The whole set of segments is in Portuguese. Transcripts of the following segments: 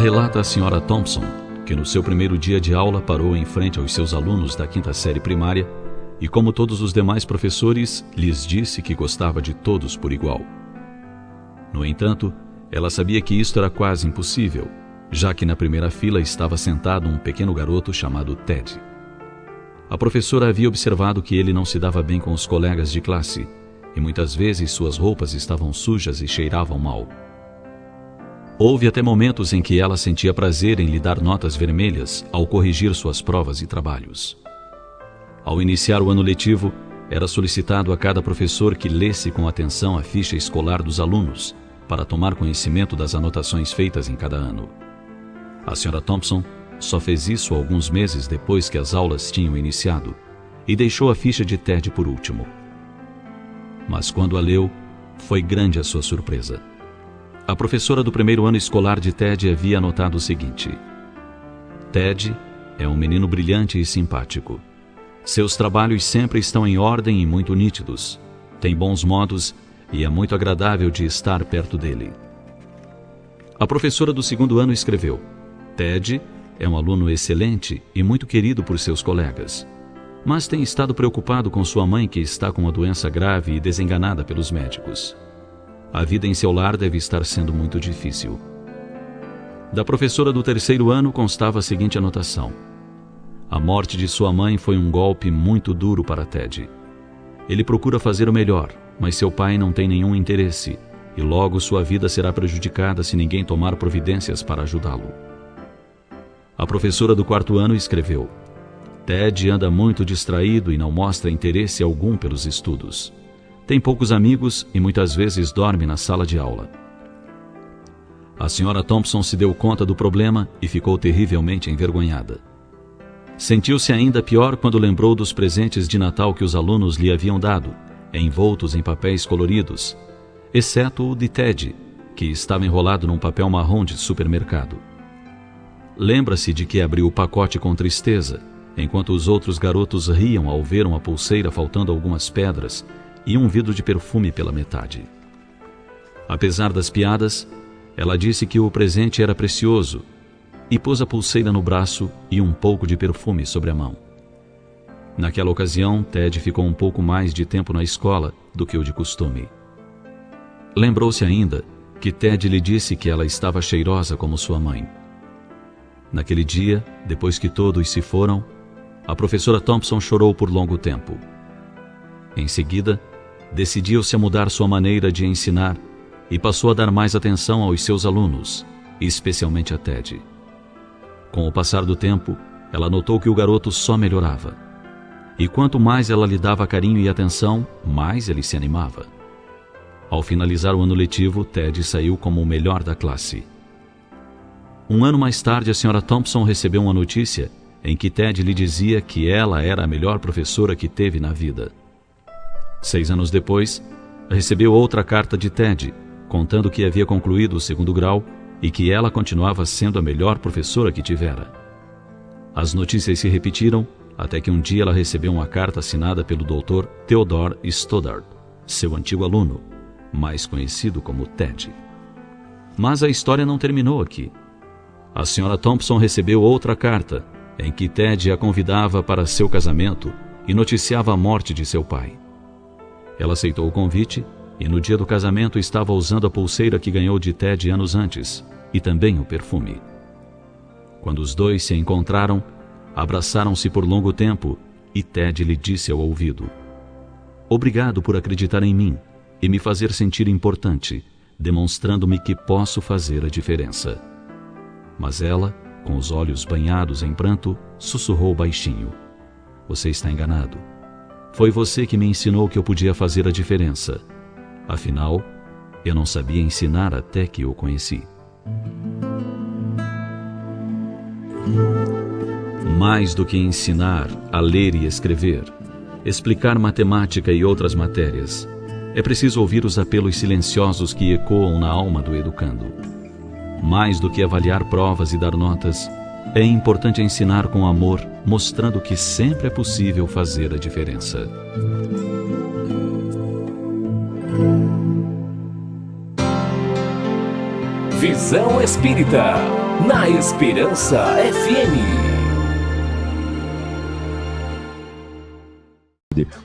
relata a Sra. Thompson que no seu primeiro dia de aula parou em frente aos seus alunos da 5ª série primária e, como todos os demais professores, lhes disse que gostava de todos por igual. No entanto, ela sabia que isto era quase impossível, já que na primeira fila estava sentado um pequeno garoto chamado Ted. A professora havia observado que ele não se dava bem com os colegas de classe e muitas vezes suas roupas estavam sujas e cheiravam mal. Houve até momentos em que ela sentia prazer em lhe dar notas vermelhas ao corrigir suas provas e trabalhos. Ao iniciar o ano letivo, era solicitado a cada professor que lesse com atenção a ficha escolar dos alunos para tomar conhecimento das anotações feitas em cada ano. A Sra. Thompson só fez isso alguns meses depois que as aulas tinham iniciado e deixou a ficha de Ted por último. Mas quando a leu, foi grande a sua surpresa. A professora do primeiro ano escolar de Ted havia anotado o seguinte: Ted é um menino brilhante e simpático. Seus trabalhos sempre estão em ordem e muito nítidos. Tem bons modos e é muito agradável de estar perto dele. A professora do segundo ano escreveu: Ted é um aluno excelente e muito querido por seus colegas, mas tem estado preocupado com sua mãe, que está com uma doença grave e desenganada pelos médicos. A vida em seu lar deve estar sendo muito difícil. Da professora do terceiro ano constava a seguinte anotação: a morte de sua mãe foi um golpe muito duro para Ted. Ele procura fazer o melhor, mas seu pai não tem nenhum interesse, e logo sua vida será prejudicada se ninguém tomar providências para ajudá-lo. A professora do quarto ano escreveu: Ted anda muito distraído e não mostra interesse algum pelos estudos. Tem poucos amigos e muitas vezes dorme na sala de aula. A Sra. Thompson se deu conta do problema e ficou terrivelmente envergonhada. Sentiu-se ainda pior quando lembrou dos presentes de Natal que os alunos lhe haviam dado, envoltos em papéis coloridos, exceto o de Ted, que estava enrolado num papel marrom de supermercado. Lembra-se de que abriu o pacote com tristeza, enquanto os outros garotos riam ao ver uma pulseira faltando algumas pedras e um vidro de perfume pela metade. Apesar das piadas, ela disse que o presente era precioso e pôs a pulseira no braço e um pouco de perfume sobre a mão. Naquela ocasião, Ted ficou um pouco mais de tempo na escola do que o de costume. Lembrou-se ainda que Ted lhe disse que ela estava cheirosa como sua mãe. Naquele dia, depois que todos se foram, a professora Thompson chorou por longo tempo. Em seguida, decidiu-se a mudar sua maneira de ensinar e passou a dar mais atenção aos seus alunos, especialmente a Ted. Com o passar do tempo, ela notou que o garoto só melhorava. E quanto mais ela lhe dava carinho e atenção, mais ele se animava. Ao finalizar o ano letivo, Ted saiu como o melhor da classe. Um ano mais tarde, a Sra. Thompson recebeu uma notícia em que Ted lhe dizia que ela era a melhor professora que teve na vida. 6 anos depois, recebeu outra carta de Ted, contando que havia concluído o 2º grau e que ela continuava sendo a melhor professora que tivera. As notícias se repetiram, até que um dia ela recebeu uma carta assinada pelo Dr. Theodore Stoddard, seu antigo aluno, mais conhecido como Ted. Mas a história não terminou aqui. A Sra. Thompson recebeu outra carta, em que Ted a convidava para seu casamento e noticiava a morte de seu pai. Ela aceitou o convite e no dia do casamento estava usando a pulseira que ganhou de Ted anos antes e também o perfume. Quando os dois se encontraram, abraçaram-se por longo tempo e Ted lhe disse ao ouvido: obrigado por acreditar em mim e me fazer sentir importante, demonstrando-me que posso fazer a diferença. Mas ela, com os olhos banhados em pranto, sussurrou baixinho: você está enganado. Foi você que me ensinou que eu podia fazer a diferença. Afinal, eu não sabia ensinar até que o conheci. Mais do que ensinar a ler e escrever, explicar matemática e outras matérias, é preciso ouvir os apelos silenciosos que ecoam na alma do educando. Mais do que avaliar provas e dar notas, é importante ensinar com amor, mostrando que sempre é possível fazer a diferença. Visão Espírita. na Esperança FM.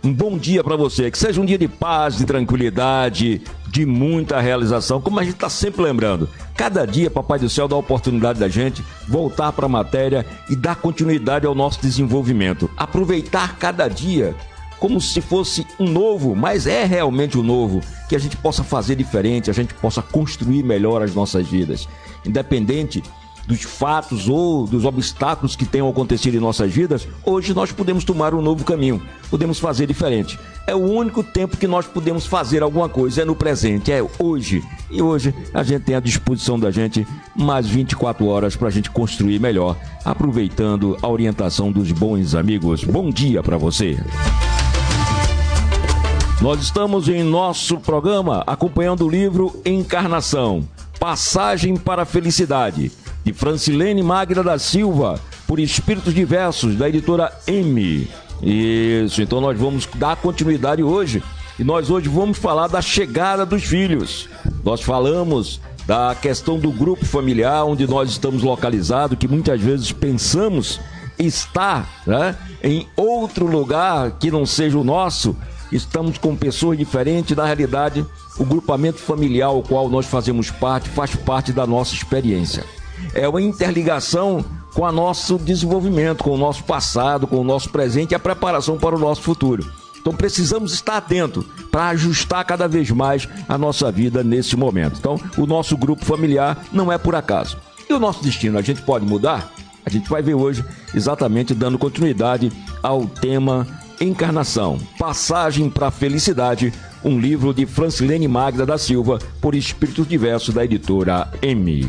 Um bom dia para você, que seja um dia de paz, de tranquilidade, de muita realização, como a gente está sempre lembrando. Cada dia, Papai do Céu dá a oportunidade da gente voltar para a matéria e dar continuidade ao nosso desenvolvimento. Aproveitar cada dia como se fosse um novo, mas é realmente um novo, que a gente possa fazer diferente, a gente possa construir melhor as nossas vidas. Independente dos fatos ou dos obstáculos que tenham acontecido em nossas vidas, hoje nós podemos tomar um novo caminho, podemos fazer diferente. É o único tempo que nós podemos fazer alguma coisa, é no presente, é hoje. E hoje a gente tem à disposição da gente mais 24 horas para a gente construir melhor, aproveitando a orientação dos bons amigos. Bom dia para você! Nós estamos em nosso programa acompanhando o livro Encarnação, Passagem para a Felicidade, de Francilene Magda da Silva, por Espíritos Diversos, da editora M. Isso, então nós vamos dar continuidade hoje, e nós hoje vamos falar da chegada dos filhos. Nós falamos da questão do grupo familiar, onde nós estamos localizados, que muitas vezes pensamos estar, né, em outro lugar que não seja o nosso. Estamos com pessoas diferentes, na realidade, o grupamento familiar ao qual nós fazemos parte, faz parte da nossa experiência. É uma interligação com o nosso desenvolvimento, com o nosso passado, com o nosso presente e a preparação para o nosso futuro. Então precisamos estar atentos para ajustar cada vez mais a nossa vida nesse momento. Então o nosso grupo familiar não é por acaso. E o nosso destino, a gente pode mudar? A gente vai ver hoje exatamente dando continuidade ao tema Encarnação, Passagem para a Felicidade, um livro de Francilene Magda da Silva, por Espíritos Diversos, da editora M.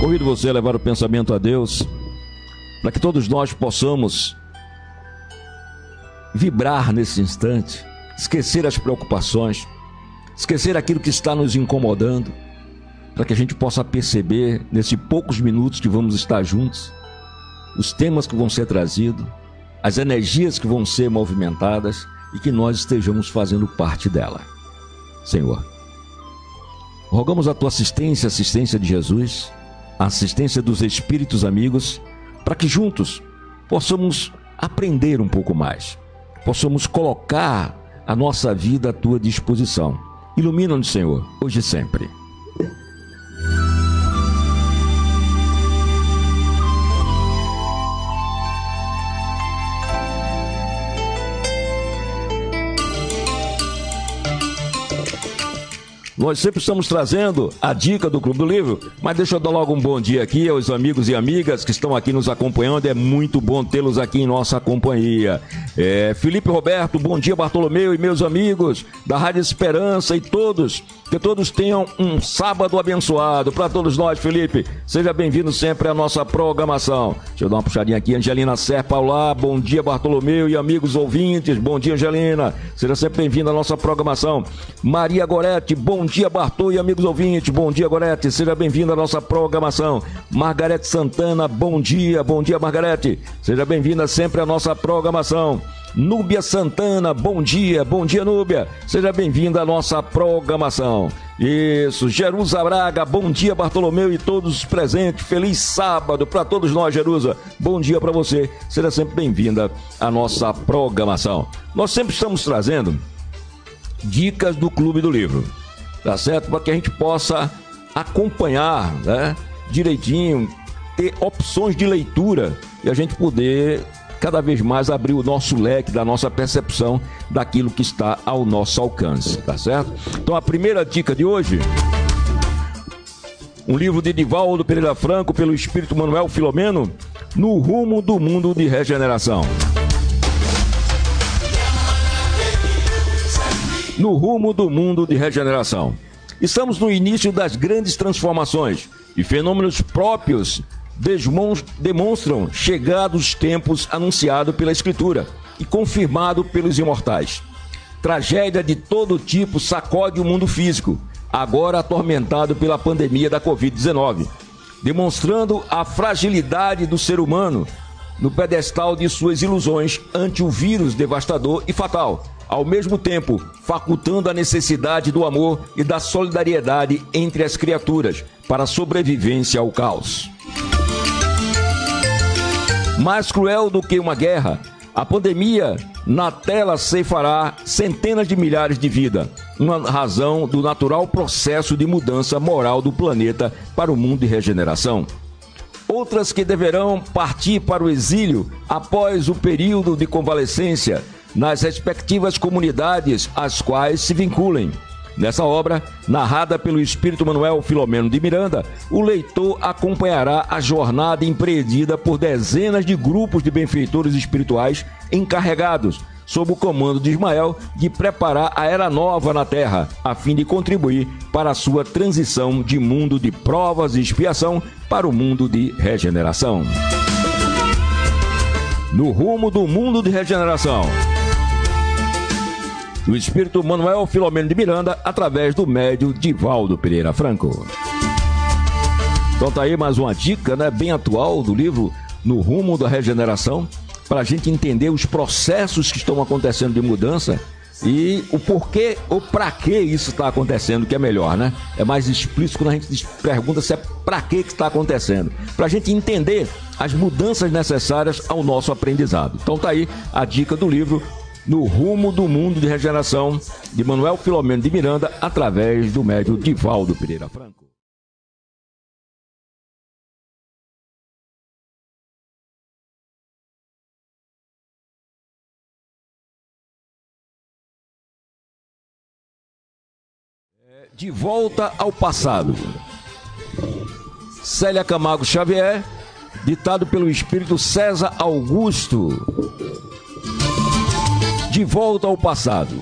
Convido você a levar o pensamento a Deus, para que todos nós possamos vibrar nesse instante, esquecer as preocupações, esquecer aquilo que está nos incomodando, para que a gente possa perceber, nesses poucos minutos que vamos estar juntos, os temas que vão ser trazidos, as energias que vão ser movimentadas e que nós estejamos fazendo parte dela. Senhor, rogamos a Tua assistência, a assistência de Jesus, a assistência dos Espíritos amigos, para que juntos possamos aprender um pouco mais, possamos colocar a nossa vida à Tua disposição. Ilumina-nos, Senhor, hoje e sempre. Nós sempre estamos trazendo a dica do Clube do Livro, mas deixa eu dar logo um bom dia aqui aos amigos e amigas que estão aqui nos acompanhando. É muito bom tê-los aqui em nossa companhia. Felipe Roberto, bom dia Bartolomeu e meus amigos da Rádio Esperança e todos, que todos tenham um sábado abençoado. Para todos nós, Felipe, seja bem-vindo sempre à nossa programação. Deixa eu dar uma puxadinha aqui, Angelina Serpa, olá, bom dia Bartolomeu e amigos ouvintes, bom dia Angelina, seja sempre bem-vinda à nossa programação. Maria Gorete, bom dia Bartô e amigos ouvintes, bom dia Gorete, seja bem-vinda à nossa programação. Margarete Santana, bom dia Margarete, seja bem-vinda sempre à nossa programação. Núbia Santana, bom dia Núbia, seja bem-vinda à nossa programação. Isso, Jerusa Braga, bom dia Bartolomeu e todos os presentes, feliz sábado para todos nós, Jerusa, bom dia para você, seja sempre bem-vinda à nossa programação. Nós sempre estamos trazendo dicas do Clube do Livro, tá certo? Para que a gente possa acompanhar, né, direitinho, ter opções de leitura e a gente poder cada vez mais abrir o nosso leque da nossa percepção daquilo que está ao nosso alcance, tá certo? Então a primeira dica de hoje, um livro de Divaldo Pereira Franco pelo Espírito Manuel Filomeno, No Rumo do Mundo de Regeneração. No rumo do mundo de regeneração. Estamos no início das grandes transformações e fenômenos próprios demonstram chegados tempos anunciado pela Escritura e confirmado pelos imortais. Tragédia de todo tipo sacode o mundo físico, agora atormentado pela pandemia da Covid-19, demonstrando a fragilidade do ser humano no pedestal de suas ilusões ante o vírus devastador e fatal, ao mesmo tempo facultando a necessidade do amor e da solidariedade entre as criaturas para a sobrevivência ao caos. Mais cruel do que uma guerra, a pandemia na tela ceifará centenas de milhares de vidas, uma razão do natural processo de mudança moral do planeta para o mundo de regeneração. Outras que deverão partir para o exílio após o período de convalescência nas respectivas comunidades às quais se vinculem. Nessa obra, narrada pelo espírito Manuel Filomeno de Miranda, o leitor acompanhará a jornada empreendida por dezenas de grupos de benfeitores espirituais encarregados, sob o comando de Ismael, de preparar a era nova na Terra, a fim de contribuir para a sua transição de mundo de provas e expiação para o mundo de regeneração. No rumo do mundo de regeneração, do espírito Manuel Filomeno de Miranda, através do médium Divaldo Pereira Franco. Então tá aí mais uma dica, né, bem atual do livro No Rumo da Regeneração, para a gente entender os processos que estão acontecendo de mudança e o porquê ou para que isso está acontecendo, que é melhor, né? É mais explícito quando a gente pergunta se é para que está acontecendo, para a gente entender as mudanças necessárias ao nosso aprendizado. Então tá aí a dica do livro No Rumo do Mundo de Regeneração, de Manuel Filomeno de Miranda, através do médium Divaldo Pereira Franco. De volta ao passado. Célia Camargo Xavier, ditado pelo espírito César Augusto. De volta ao passado.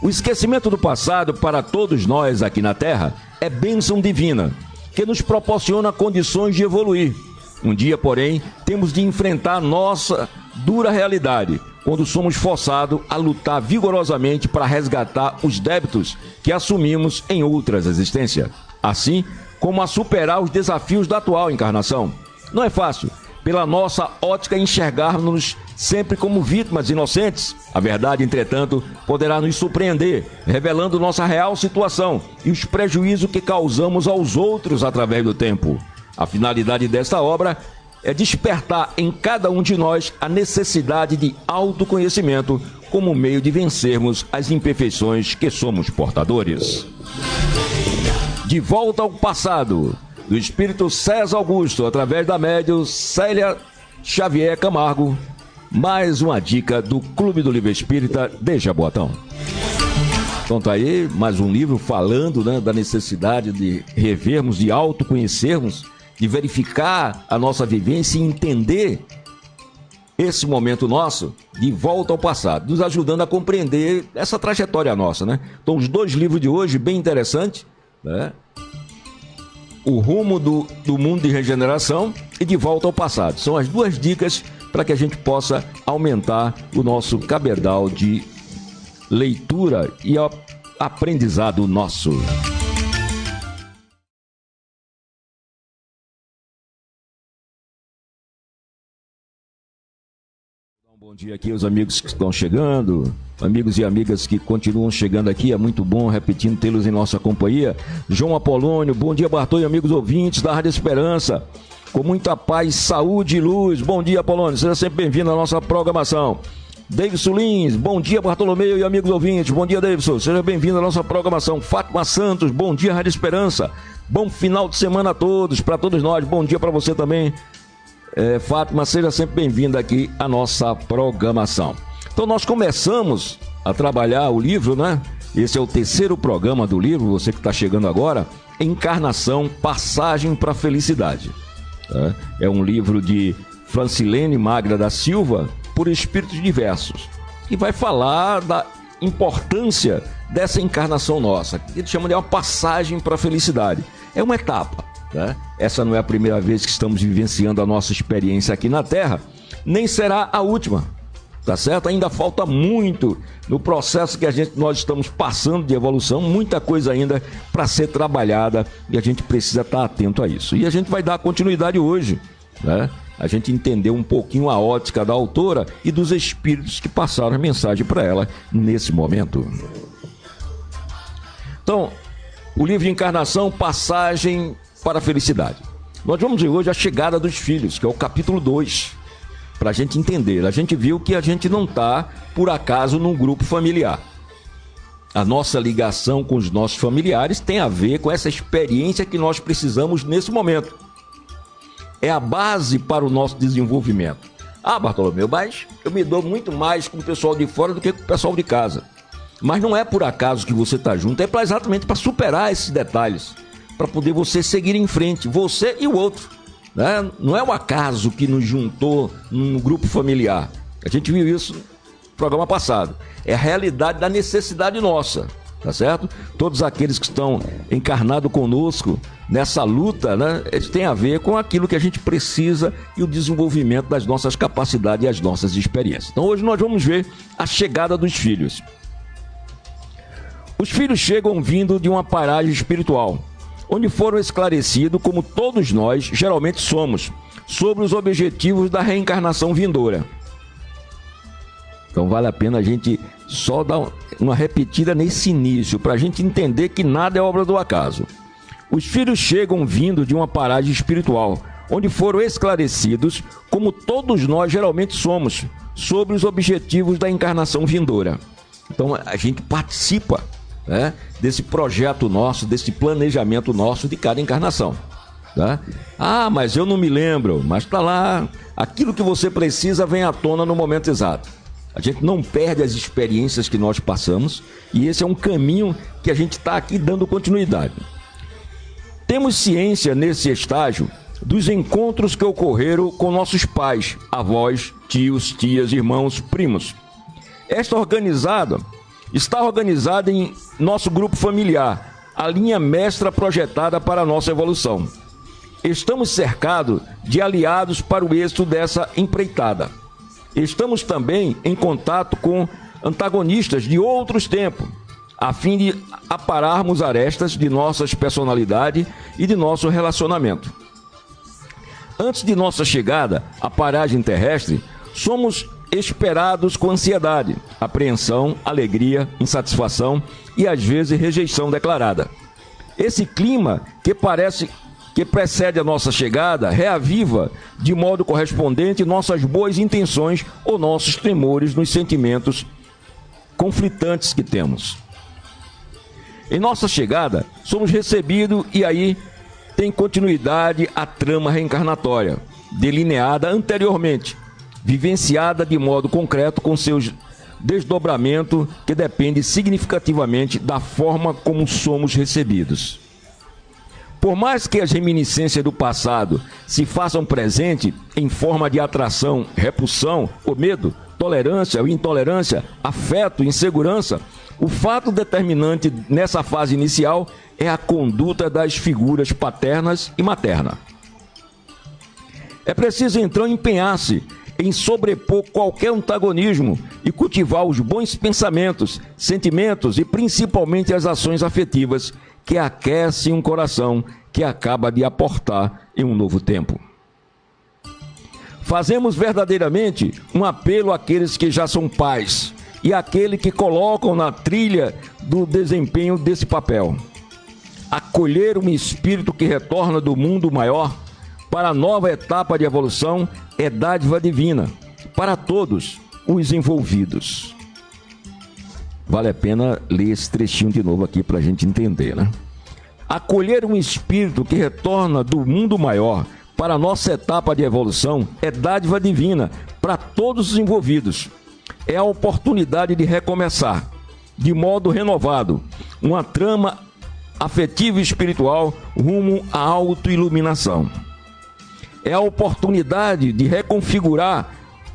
O esquecimento do passado para todos nós aqui na Terra é bênção divina, que nos proporciona condições de evoluir. Um dia, porém, temos de enfrentar nossa dura realidade, quando somos forçados a lutar vigorosamente para resgatar os débitos que assumimos em outras existências, assim como a superar os desafios da atual encarnação. Não é fácil, pela nossa ótica, enxergarmos-nos sempre como vítimas inocentes. A verdade, entretanto, poderá nos surpreender, revelando nossa real situação e os prejuízos que causamos aos outros através do tempo. A finalidade desta obra é despertar em cada um de nós a necessidade de autoconhecimento como meio de vencermos as imperfeições que somos portadores. De volta ao passado, do espírito César Augusto, através da médium Célia Xavier Camargo, mais uma dica do Clube do Livro Espírita de Jaboatão. Então tá aí mais um livro falando, né, da necessidade de revermos, de autoconhecermos, de verificar a nossa vivência e entender esse momento nosso de volta ao passado, nos ajudando a compreender essa trajetória nossa, né? Então, os dois livros de hoje, bem interessantes, né? O Rumo do Mundo de Regeneração e De Volta ao Passado. São as duas dicas para que a gente possa aumentar o nosso cabedal de leitura e aprendizado nosso. Bom dia aqui aos amigos que estão chegando, amigos e amigas que continuam chegando aqui, é muito bom, repetindo, tê-los em nossa companhia. João Apolônio, bom dia Bartô e amigos ouvintes da Rádio Esperança, com muita paz, saúde e luz. Bom dia Apolônio, seja sempre bem-vindo à nossa programação. Davidson Lins, bom dia Bartolomeu e amigos ouvintes, bom dia Davidson, seja bem-vindo à nossa programação. Fátima Santos, bom dia Rádio Esperança, bom final de semana a todos, para todos nós, bom dia para você também. Fátima, seja sempre bem-vinda aqui à nossa programação. Então nós começamos a trabalhar o livro, né? Esse é o terceiro programa do livro, você que está chegando agora, Encarnação, Passagem para a Felicidade. É um livro de Francilene Magra da Silva, por espíritos diversos, que vai falar da importância dessa encarnação nossa, que ele chama de uma passagem para a felicidade. É uma etapa. Essa não é a primeira vez que estamos vivenciando a nossa experiência aqui na Terra, nem será a última, tá certo? Ainda falta muito no processo que nós estamos passando de evolução, muita coisa ainda para ser trabalhada e a gente precisa estar atento a isso. E a gente vai dar continuidade hoje, né? a gente entender um pouquinho a ótica da autora e dos espíritos que passaram a mensagem para ela nesse momento. Então, o livro de Encarnação, Passagem para a Felicidade. Nós vamos ver hoje a chegada dos filhos, que é o capítulo 2, para a gente entender. A gente viu que a gente não está, por acaso, num grupo familiar. A nossa ligação com os nossos familiares tem a ver com essa experiência que nós precisamos nesse momento. É a base para o nosso desenvolvimento. Ah, Bartolomeu, mas eu me dou muito mais com o pessoal de fora do que com o pessoal de casa. Mas não é por acaso que você está junto, é exatamente para superar esses detalhes, para poder você seguir em frente, você e o outro, né? Não é o acaso que nos juntou num grupo familiar. A gente viu isso no programa passado. É a realidade da necessidade nossa, tá certo? Todos aqueles que estão encarnados conosco nessa luta, né, eles têm a ver com aquilo que a gente precisa e o desenvolvimento das nossas capacidades e as nossas experiências. Então hoje nós vamos ver a chegada dos filhos. Os filhos chegam vindo de uma paragem espiritual, onde foram esclarecidos, como todos nós geralmente somos, sobre os objetivos da reencarnação vindoura. Então vale a pena a gente só dar uma repetida nesse início, para a gente entender que nada é obra do acaso. Os filhos chegam vindo de uma paragem espiritual, onde foram esclarecidos, como todos nós geralmente somos, sobre os objetivos da encarnação vindoura. Então a gente participa, né, desse projeto nosso, desse planejamento nosso de cada encarnação. Tá? Ah, mas eu não me lembro, mas está lá, aquilo que você precisa vem à tona no momento exato. A gente não perde as experiências que nós passamos e esse é um caminho que a gente está aqui dando continuidade. Temos ciência nesse estágio dos encontros que ocorreram com nossos pais, avós, tios, tias, irmãos, primos. Está organizada em nosso grupo familiar, a linha mestra projetada para a nossa evolução. Estamos cercados de aliados para o êxito dessa empreitada. Estamos também em contato com antagonistas de outros tempos, a fim de apararmos arestas de nossas personalidades e de nosso relacionamento. Antes de nossa chegada à paragem terrestre, somos esperados com ansiedade, apreensão, alegria, insatisfação e às vezes rejeição declarada. Esse clima que precede a nossa chegada reaviva de modo correspondente nossas boas intenções ou nossos temores nos sentimentos conflitantes que temos. Em nossa chegada, somos recebidos e aí tem continuidade a trama reencarnatória, delineada anteriormente, vivenciada de modo concreto com seus desdobramentos que depende significativamente da forma como somos recebidos. Por mais que as reminiscências do passado se façam presente em forma de atração, repulsão ou medo, tolerância ou intolerância, afeto, insegurança, o fato determinante nessa fase inicial é a conduta das figuras paternas e maternas. É preciso então empenhar-se em sobrepor qualquer antagonismo e cultivar os bons pensamentos, sentimentos e principalmente as ações afetivas que aquecem um coração que acaba de aportar em um novo tempo. Fazemos verdadeiramente um apelo àqueles que já são pais e àqueles que colocam na trilha do desempenho desse papel. Acolher um espírito que retorna do mundo maior para a nova etapa de evolução é dádiva divina para todos os envolvidos. Vale a pena ler esse trechinho de novo aqui para a gente entender, né? Acolher um espírito que retorna do mundo maior para a nossa etapa de evolução é dádiva divina para todos os envolvidos. É a oportunidade de recomeçar, de modo renovado, uma trama afetiva e espiritual rumo à autoiluminação. É a oportunidade de reconfigurar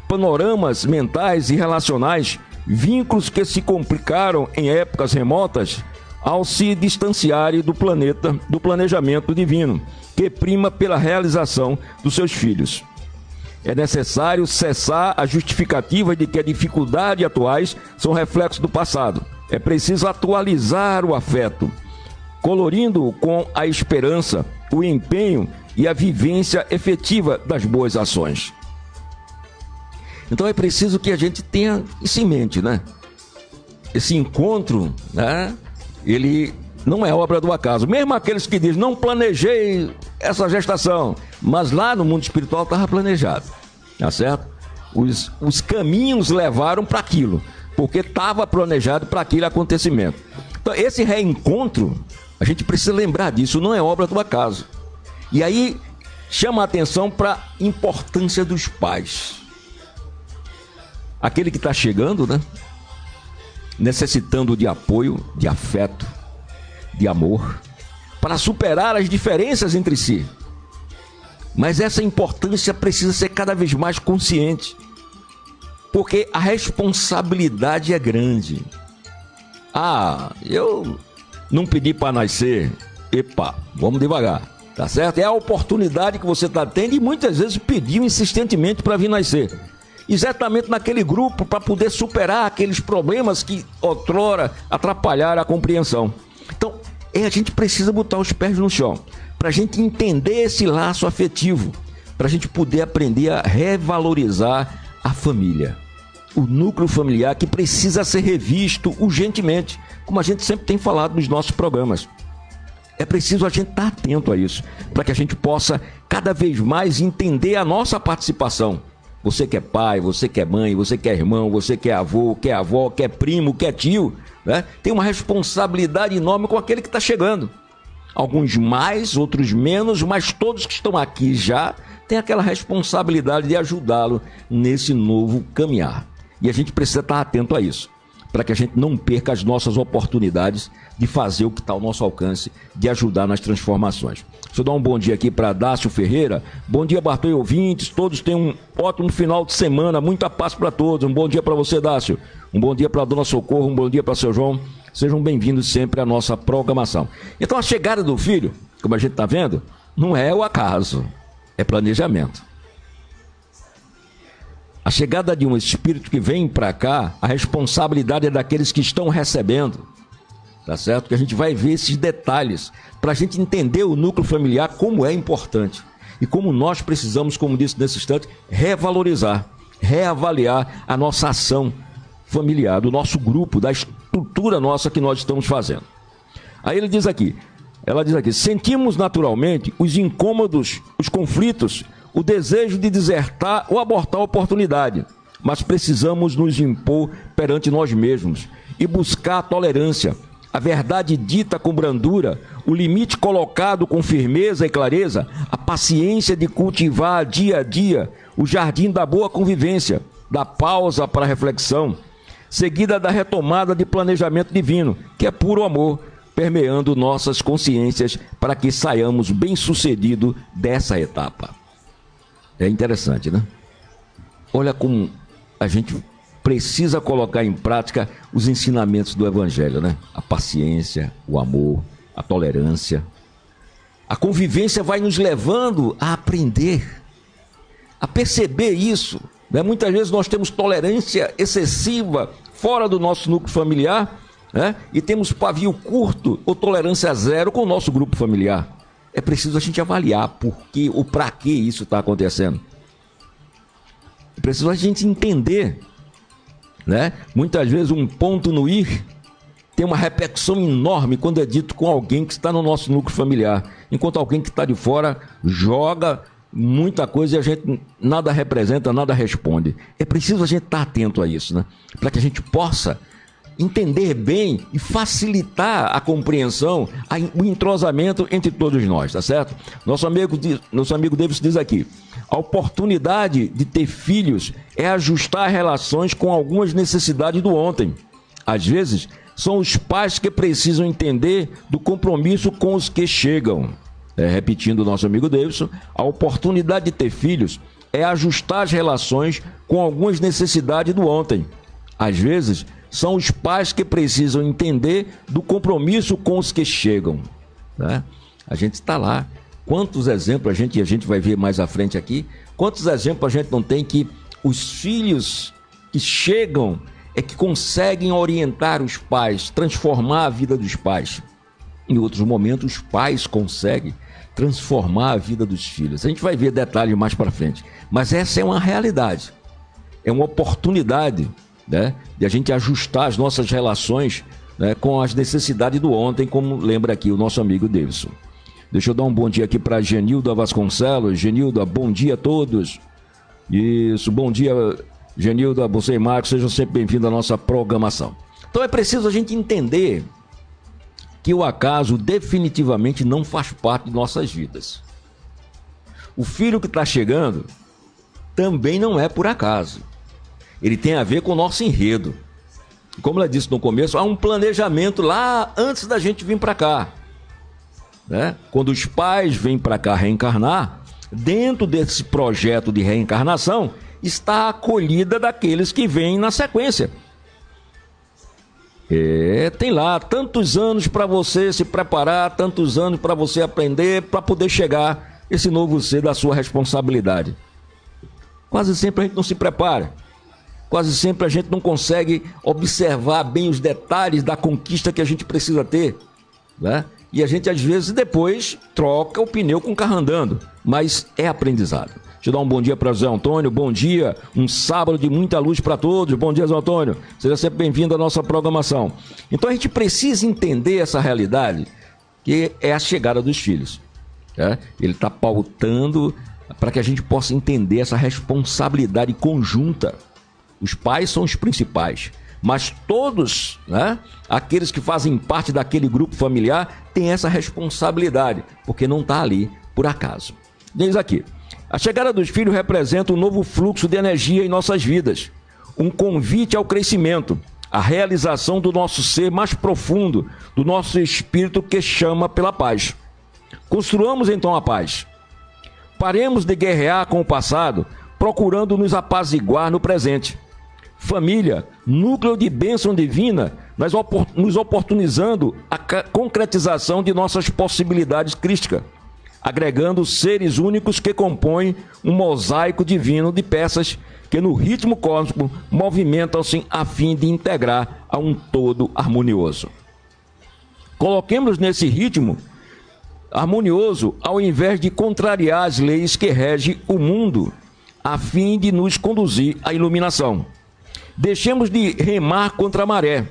panoramas mentais e relacionais, vínculos que se complicaram em épocas remotas ao se distanciarem do planeta, do planejamento divino, que prima pela realização dos seus filhos. É necessário cessar a justificativa de que as dificuldades atuais são reflexos do passado. É preciso atualizar o afeto, colorindo-o com a esperança, o empenho e a vivência efetiva das boas ações. Então é preciso que a gente tenha isso em mente, né? Esse encontro, né? Ele não é obra do acaso. Mesmo aqueles que dizem, não planejei essa gestação, mas lá no mundo espiritual estava planejado, tá certo? Os caminhos levaram para aquilo, porque estava planejado para aquele acontecimento. Então esse reencontro, a gente precisa lembrar disso, não é obra do acaso. E aí chama a atenção para a importância dos pais. Aquele que está chegando, né? Necessitando de apoio, de afeto, de amor, para superar as diferenças entre si. Mas essa importância precisa ser cada vez mais consciente, porque a responsabilidade é grande. Ah, eu não pedi para nascer. Epa, vamos devagar, tá certo? É a oportunidade que você está tendo e muitas vezes pediu insistentemente para vir nascer. Exatamente naquele grupo, para poder superar aqueles problemas que outrora atrapalharam a compreensão. Então, a gente precisa botar os pés no chão, para a gente entender esse laço afetivo, para a gente poder aprender a revalorizar a família. O núcleo familiar que precisa ser revisto urgentemente, como a gente sempre tem falado nos nossos programas. É preciso a gente estar atento a isso, para que a gente possa cada vez mais entender a nossa participação. Você que é pai, você que é mãe, você que é irmão, você que é avô, que é avó, que é primo, que é tio, né? Tem uma responsabilidade enorme com aquele que está chegando. Alguns mais, outros menos, mas todos que estão aqui já têm aquela responsabilidade de ajudá-lo nesse novo caminhar. E a gente precisa estar atento a isso, para que a gente não perca as nossas oportunidades de fazer o que está ao nosso alcance, de ajudar nas transformações. Deixa eu dar um bom dia aqui para Dácio Ferreira. Bom dia, Bartô e ouvintes. Todos tenham um ótimo final de semana. Muita paz para todos. Um bom dia para você, Dácio. Um bom dia para a Dona Socorro. Um bom dia para o seu João. Sejam bem-vindos sempre à nossa programação. Então, a chegada do filho, como a gente está vendo, não é o acaso. É planejamento. A chegada de um espírito que vem para cá, a responsabilidade é daqueles que estão recebendo. Tá certo? Que a gente vai ver esses detalhes para a gente entender o núcleo familiar, como é importante e como nós precisamos, como disse nesse instante, revalorizar, reavaliar a nossa ação familiar, do nosso grupo, da estrutura nossa que nós estamos fazendo. Aí ela diz aqui, sentimos naturalmente os incômodos, os conflitos, o desejo de desertar ou abortar a oportunidade, mas precisamos nos impor perante nós mesmos e buscar a tolerância, a verdade dita com brandura, o limite colocado com firmeza e clareza, a paciência de cultivar dia a dia o jardim da boa convivência, da pausa para a reflexão, seguida da retomada de planejamento divino, que é puro amor, permeando nossas consciências para que saiamos bem-sucedidos dessa etapa. É interessante, né? Olha como a gente precisa colocar em prática os ensinamentos do Evangelho, né? A paciência, o amor, a tolerância. A convivência vai nos levando a aprender, a perceber isso, né? Muitas vezes nós temos tolerância excessiva fora do nosso núcleo familiar, né? E temos pavio curto ou tolerância zero com o nosso grupo familiar. É preciso a gente avaliar por que ou para que isso está acontecendo. É preciso a gente entender, né? Muitas vezes um ponto no ir tem uma repercussão enorme quando é dito com alguém que está no nosso núcleo familiar, enquanto alguém que está de fora joga muita coisa e a gente nada representa, nada responde. É preciso a gente estar atento a isso, né? Para que a gente possa entender bem e facilitar a compreensão, o entrosamento entre todos nós, tá certo? Nosso amigo Davis diz aqui, a oportunidade de ter filhos é ajustar relações com algumas necessidades do ontem. Às vezes, são os pais que precisam entender do compromisso com os que chegam. Repetindo o nosso amigo Davidson, a oportunidade de ter filhos é ajustar as relações com algumas necessidades do ontem. Às vezes, são os pais que precisam entender do compromisso com os que chegam. Né? A gente está lá. Quantos exemplos a gente vai ver mais à frente aqui, quantos exemplos a gente não tem que os filhos que chegam é que conseguem orientar os pais, transformar a vida dos pais. Em outros momentos, os pais conseguem transformar a vida dos filhos. A gente vai ver detalhes mais para frente. Mas essa é uma realidade. É uma oportunidade, né, de a gente ajustar as nossas relações, né, com as necessidades do ontem, como lembra aqui o nosso amigo Davidson. Deixa eu dar um bom dia aqui para Genilda Vasconcelos. Genilda, bom dia a todos. Isso, bom dia, Genilda, você e Marcos, sejam sempre bem-vindos à nossa programação. Então é preciso a gente entender que o acaso definitivamente não faz parte de nossas vidas. O filho que está chegando também não é por acaso. Ele tem a ver com o nosso enredo. Como ela disse no começo, há um planejamento lá antes da gente vir para cá, né? Quando os pais vêm para cá reencarnar, dentro desse projeto de reencarnação está a acolhida daqueles que vêm na sequência. Tem lá tantos anos para você se preparar, tantos anos para você aprender, para poder chegar esse novo ser da sua responsabilidade. Quase sempre a gente não se prepara. Quase sempre a gente não consegue observar bem os detalhes da conquista que a gente precisa ter, né? E a gente, às vezes, depois troca o pneu com o carro andando. Mas é aprendizado. Deixa eu dar um bom dia para o Zé Antônio. Bom dia, um sábado de muita luz para todos. Bom dia, Zé Antônio. Seja sempre bem-vindo à nossa programação. Então a gente precisa entender essa realidade, que é a chegada dos filhos, né? Ele está pautando para que a gente possa entender essa responsabilidade conjunta. Os pais são os principais, mas todos, né, aqueles que fazem parte daquele grupo familiar têm essa responsabilidade, porque não está ali por acaso. Diz aqui, a chegada dos filhos representa um novo fluxo de energia em nossas vidas, um convite ao crescimento, a realização do nosso ser mais profundo, do nosso espírito que chama pela paz. Construamos então a paz. Paremos de guerrear com o passado, procurando nos apaziguar no presente. Família, núcleo de bênção divina, nos oportunizando a concretização de nossas possibilidades crísticas, agregando seres únicos que compõem um mosaico divino de peças que no ritmo cósmico movimentam-se a fim de integrar a um todo harmonioso. Coloquemos nesse ritmo harmonioso ao invés de contrariar as leis que regem o mundo, a fim de nos conduzir à iluminação. Deixemos de remar contra a maré,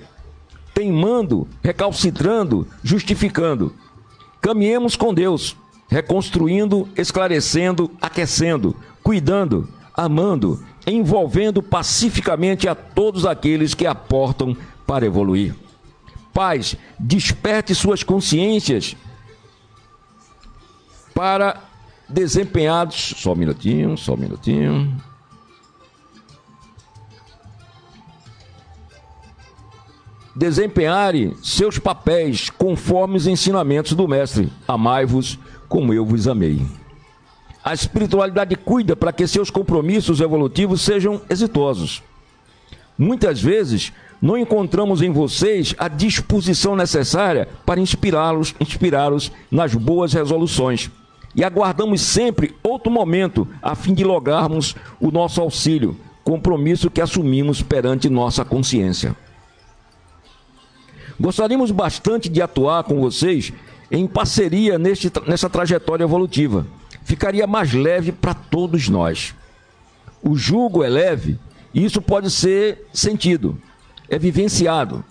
teimando, recalcitrando, justificando. Caminhemos com Deus, reconstruindo, esclarecendo, aquecendo, cuidando, amando, envolvendo pacificamente a todos aqueles que aportam para evoluir. Paz, desperte suas consciências para desempenhados... Só um minutinho. Desempenharem seus papéis conforme os ensinamentos do Mestre. Amai-vos como eu vos amei. A espiritualidade cuida para que seus compromissos evolutivos sejam exitosos. Muitas vezes, não encontramos em vocês a disposição necessária para inspirá-los nas boas resoluções. E aguardamos sempre outro momento a fim de lograrmos o nosso auxílio, compromisso que assumimos perante nossa consciência. Gostaríamos bastante de atuar com vocês em parceria nessa trajetória evolutiva. Ficaria mais leve para todos nós. O jugo é leve e isso pode ser sentido, é vivenciado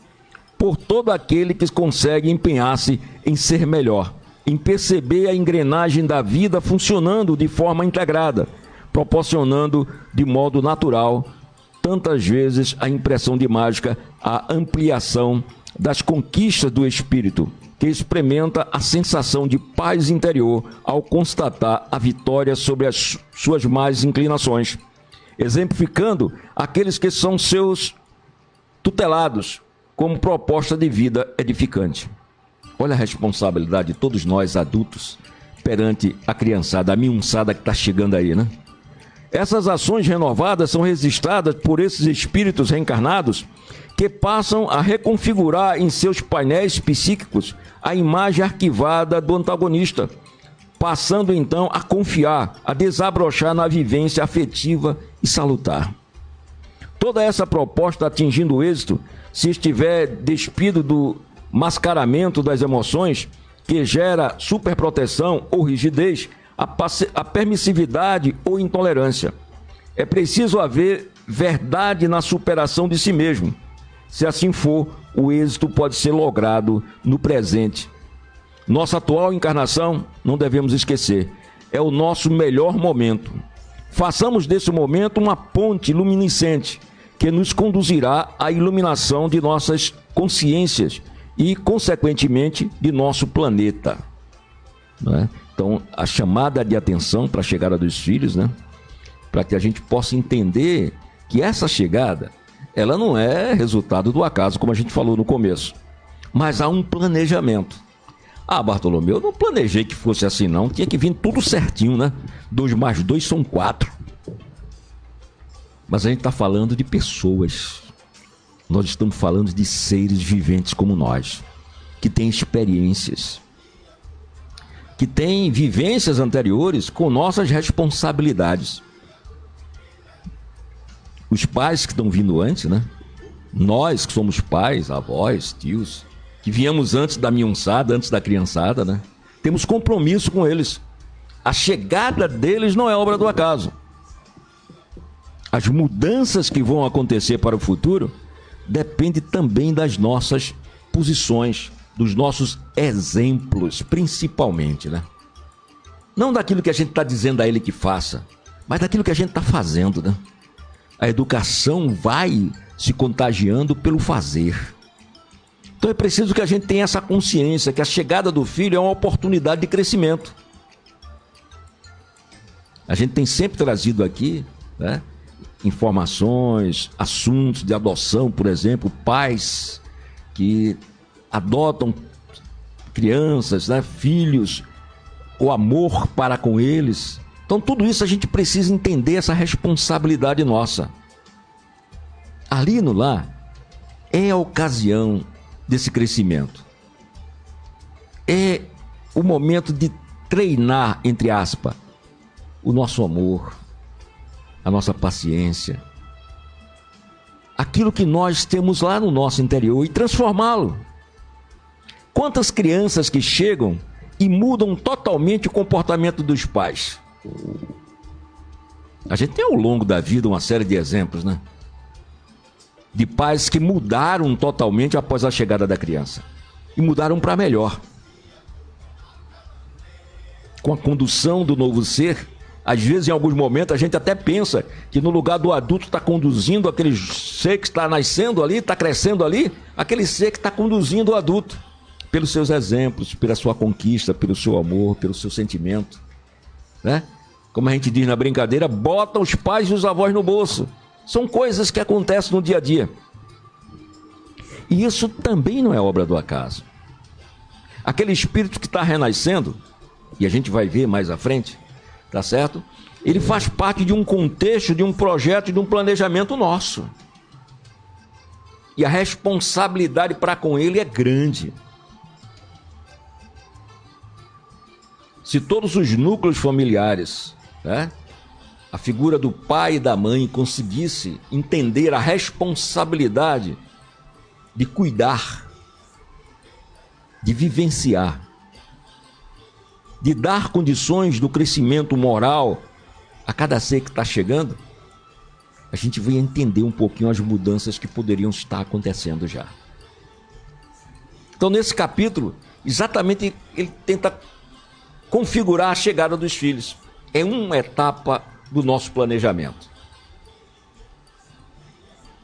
por todo aquele que consegue empenhar-se em ser melhor, em perceber a engrenagem da vida funcionando de forma integrada, proporcionando de modo natural, tantas vezes, a impressão de mágica, a ampliação das conquistas do espírito, que experimenta a sensação de paz interior ao constatar a vitória sobre as suas más inclinações, exemplificando aqueles que são seus tutelados como proposta de vida edificante. Olha a responsabilidade de todos nós adultos perante a criançada, a miunçada que está chegando aí, né? Essas ações renovadas são registradas por esses espíritos reencarnados que passam a reconfigurar em seus painéis psíquicos a imagem arquivada do antagonista, passando então a confiar, a desabrochar na vivência afetiva e salutar. Toda essa proposta atingindo êxito, se estiver despido do mascaramento das emoções, que gera superproteção ou rigidez, a permissividade ou intolerância. É preciso haver verdade na superação de si mesmo. Se assim for, o êxito pode ser logrado no presente. Nossa atual encarnação, não devemos esquecer, é o nosso melhor momento. Façamos desse momento uma ponte luminescente que nos conduzirá à iluminação de nossas consciências e, consequentemente, de nosso planeta. Né? Então, a chamada de atenção para a chegada dos filhos, né? Para que a gente possa entender que essa chegada, ela não é resultado do acaso, como a gente falou no começo, mas há um planejamento. Ah, Bartolomeu, eu não planejei que fosse assim não, tinha que vir tudo certinho, né? 2 mais 2 são 4. Mas a gente está falando de pessoas, nós estamos falando de seres viventes como nós, que têm experiências, que têm vivências anteriores com nossas responsabilidades. Os pais que estão vindo antes, né? Nós que somos pais, avós, tios, que viemos antes da miunçada, antes da criançada, né? Temos compromisso com eles. A chegada deles não é obra do acaso. As mudanças que vão acontecer para o futuro dependem também das nossas posições, dos nossos exemplos, principalmente, né? Não daquilo que a gente está dizendo a ele que faça, mas daquilo que a gente está fazendo, né? A educação vai se contagiando pelo fazer. Então é preciso que a gente tenha essa consciência que a chegada do filho é uma oportunidade de crescimento. A gente tem sempre trazido aqui, né, informações, assuntos de adoção, por exemplo, pais que adotam crianças, né, filhos, o amor para com eles. Então tudo isso a gente precisa entender essa responsabilidade nossa. Ali no lar é a ocasião desse crescimento. É o momento de treinar, entre aspas, o nosso amor, a nossa paciência, aquilo que nós temos lá no nosso interior e transformá-lo. Quantas crianças que chegam e mudam totalmente o comportamento dos pais? A gente tem ao longo da vida uma série de exemplos, né? De pais que mudaram totalmente após a chegada da criança. E mudaram para melhor. Com a condução do novo ser, às vezes em alguns momentos a gente até pensa que no lugar do adulto está conduzindo aquele ser que está nascendo ali, está crescendo ali, aquele ser que está conduzindo o adulto. Pelos seus exemplos, pela sua conquista, pelo seu amor, pelo seu sentimento. Né? Como a gente diz na brincadeira, bota os pais e os avós no bolso. São coisas que acontecem no dia a dia. E isso também não é obra do acaso. Aquele espírito que está renascendo, e a gente vai ver mais à frente, tá certo? Ele faz parte de um contexto, de um projeto, de um planejamento nosso. E a responsabilidade para com ele é grande. Se todos os núcleos familiares, né, a figura do pai e da mãe conseguisse entender a responsabilidade de cuidar, de vivenciar, de dar condições do crescimento moral a cada ser que está chegando, a gente vai entender um pouquinho as mudanças que poderiam estar acontecendo já. Então, nesse capítulo, exatamente ele tenta configurar a chegada dos filhos. É uma etapa do nosso planejamento.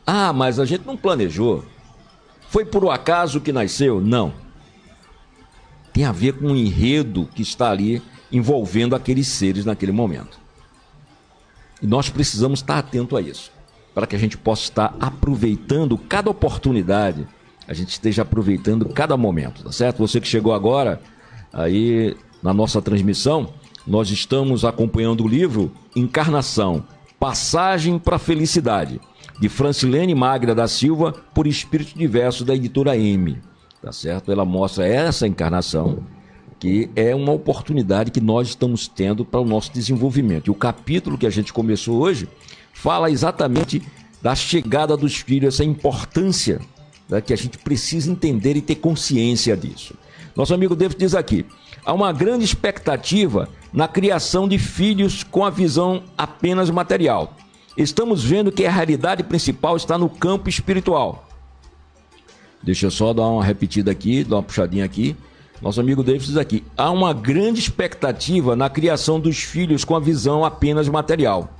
Ah, mas a gente não planejou. Foi por um acaso que nasceu? Não. Tem a ver com o enredo que está ali envolvendo aqueles seres naquele momento. E nós precisamos estar atentos a isso, para que a gente possa estar aproveitando cada oportunidade, a gente esteja aproveitando cada momento, tá certo? Você que chegou agora aí na nossa transmissão, nós estamos acompanhando o livro Encarnação, Passagem para a Felicidade, de Francilene Magra da Silva, por Espírito Diverso, da editora M. Tá certo? Ela mostra essa encarnação, que é uma oportunidade que nós estamos tendo para o nosso desenvolvimento. E o capítulo que a gente começou hoje fala exatamente da chegada dos filhos, essa importância, né, que a gente precisa entender e ter consciência disso. Nosso amigo David diz aqui: há uma grande expectativa na criação de filhos com a visão apenas material. Estamos vendo que a realidade principal está no campo espiritual. Deixa eu só dar uma repetida aqui, dar uma puxadinha aqui. Nosso amigo David diz aqui: há uma grande expectativa na criação dos filhos com a visão apenas material.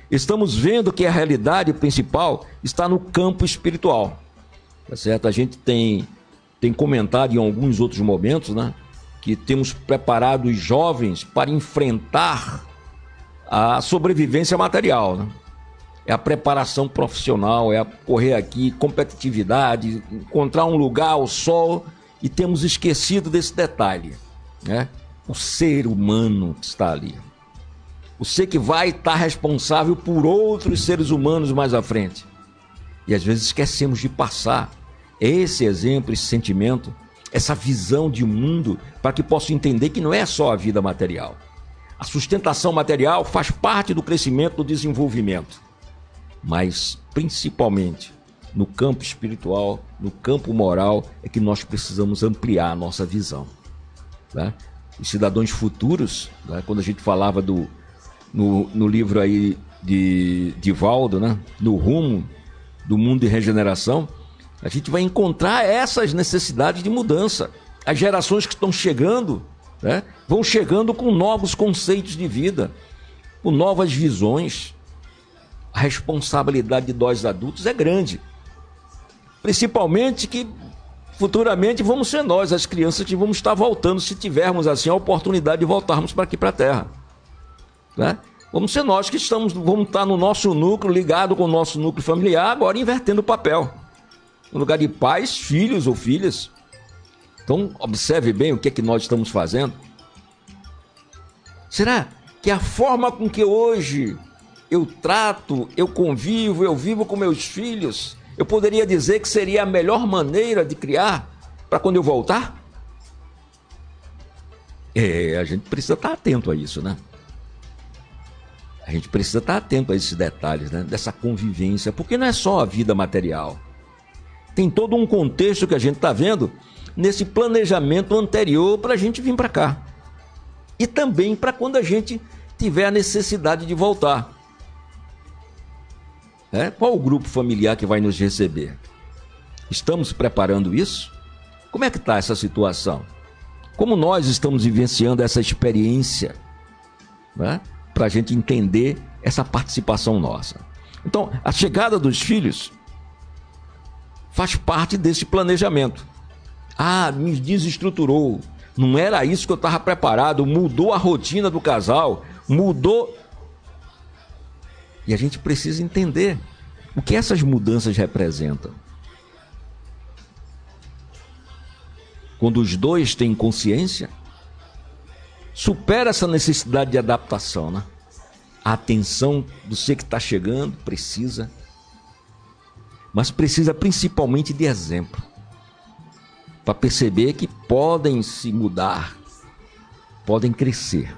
Estamos vendo que a realidade principal está no campo espiritual. Tá certo? A gente tem comentado em alguns outros momentos, né, que temos preparado os jovens para enfrentar a sobrevivência material, né? É a preparação profissional, é a correr aqui, competitividade, encontrar um lugar ao sol, e temos esquecido desse detalhe, né? O ser humano que está ali. O ser que vai estar responsável por outros seres humanos mais à frente. E às vezes esquecemos de passar esse exemplo, esse sentimento, essa visão de mundo, para que possa entender que não é só a vida material. A sustentação material faz parte do crescimento, do desenvolvimento. Mas, principalmente, no campo espiritual, no campo moral, é que nós precisamos ampliar a nossa visão, né? Os cidadãos futuros, né, quando a gente falava no livro aí de Divaldo, né, no rumo do mundo de regeneração, a gente vai encontrar essas necessidades de mudança. As gerações que estão chegando, né, vão chegando com novos conceitos de vida, com novas visões. A responsabilidade de nós adultos é grande. Principalmente que futuramente vamos ser nós, as crianças, que vamos estar voltando, se tivermos assim a oportunidade de voltarmos para aqui, para a Terra, né? Vamos ser nós que vamos estar no nosso núcleo, ligado com o nosso núcleo familiar, agora invertendo o papel. No lugar de pais, filhos ou filhas. Então, observe bem o que é que nós estamos fazendo. Será que a forma com que hoje eu trato, eu convivo, eu vivo com meus filhos, eu poderia dizer que seria a melhor maneira de criar para quando eu voltar? A gente precisa estar atento a isso, né? A gente precisa estar atento a esses detalhes, né? Dessa convivência, porque não é só a vida material. Tem todo um contexto que a gente está vendo nesse planejamento anterior para a gente vir para cá. E também para quando a gente tiver a necessidade de voltar. Qual o grupo familiar que vai nos receber? Estamos preparando isso? Como é que está essa situação? Como nós estamos vivenciando essa experiência, né, para a gente entender essa participação nossa? Então, a chegada dos filhos faz parte desse planejamento. Me desestruturou. Não era isso que eu estava preparado. Mudou a rotina do casal. Mudou. E a gente precisa entender o que essas mudanças representam. Quando os dois têm consciência, supera essa necessidade de adaptação, né? A atenção do ser que está chegando precisa, mas precisa principalmente de exemplo, para perceber que podem se mudar, podem crescer.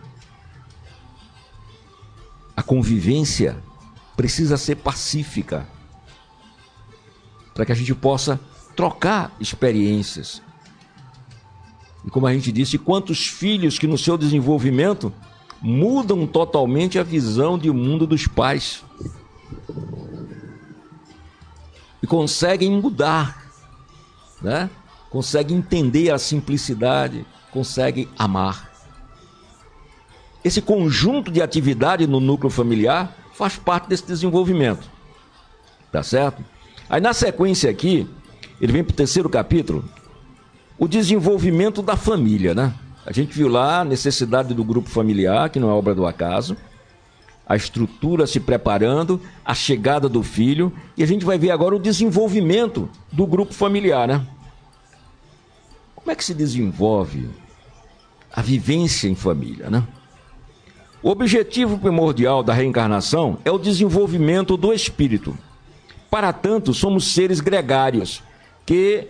A convivência precisa ser pacífica, para que a gente possa trocar experiências. E como a gente disse, quantos filhos que no seu desenvolvimento mudam totalmente a visão de mundo dos pais e conseguem mudar, né? Conseguem entender a simplicidade, conseguem amar. Esse conjunto de atividade no núcleo familiar faz parte desse desenvolvimento, tá certo? Aí na sequência aqui, ele vem para o 3º capítulo, o desenvolvimento da família, né? A gente viu lá a necessidade do grupo familiar, que não é obra do acaso, a estrutura se preparando, a chegada do filho, e a gente vai ver agora o desenvolvimento do grupo familiar, né? Como é que se desenvolve a vivência em família, né? O objetivo primordial da reencarnação é o desenvolvimento do espírito. Para tanto, somos seres gregários, que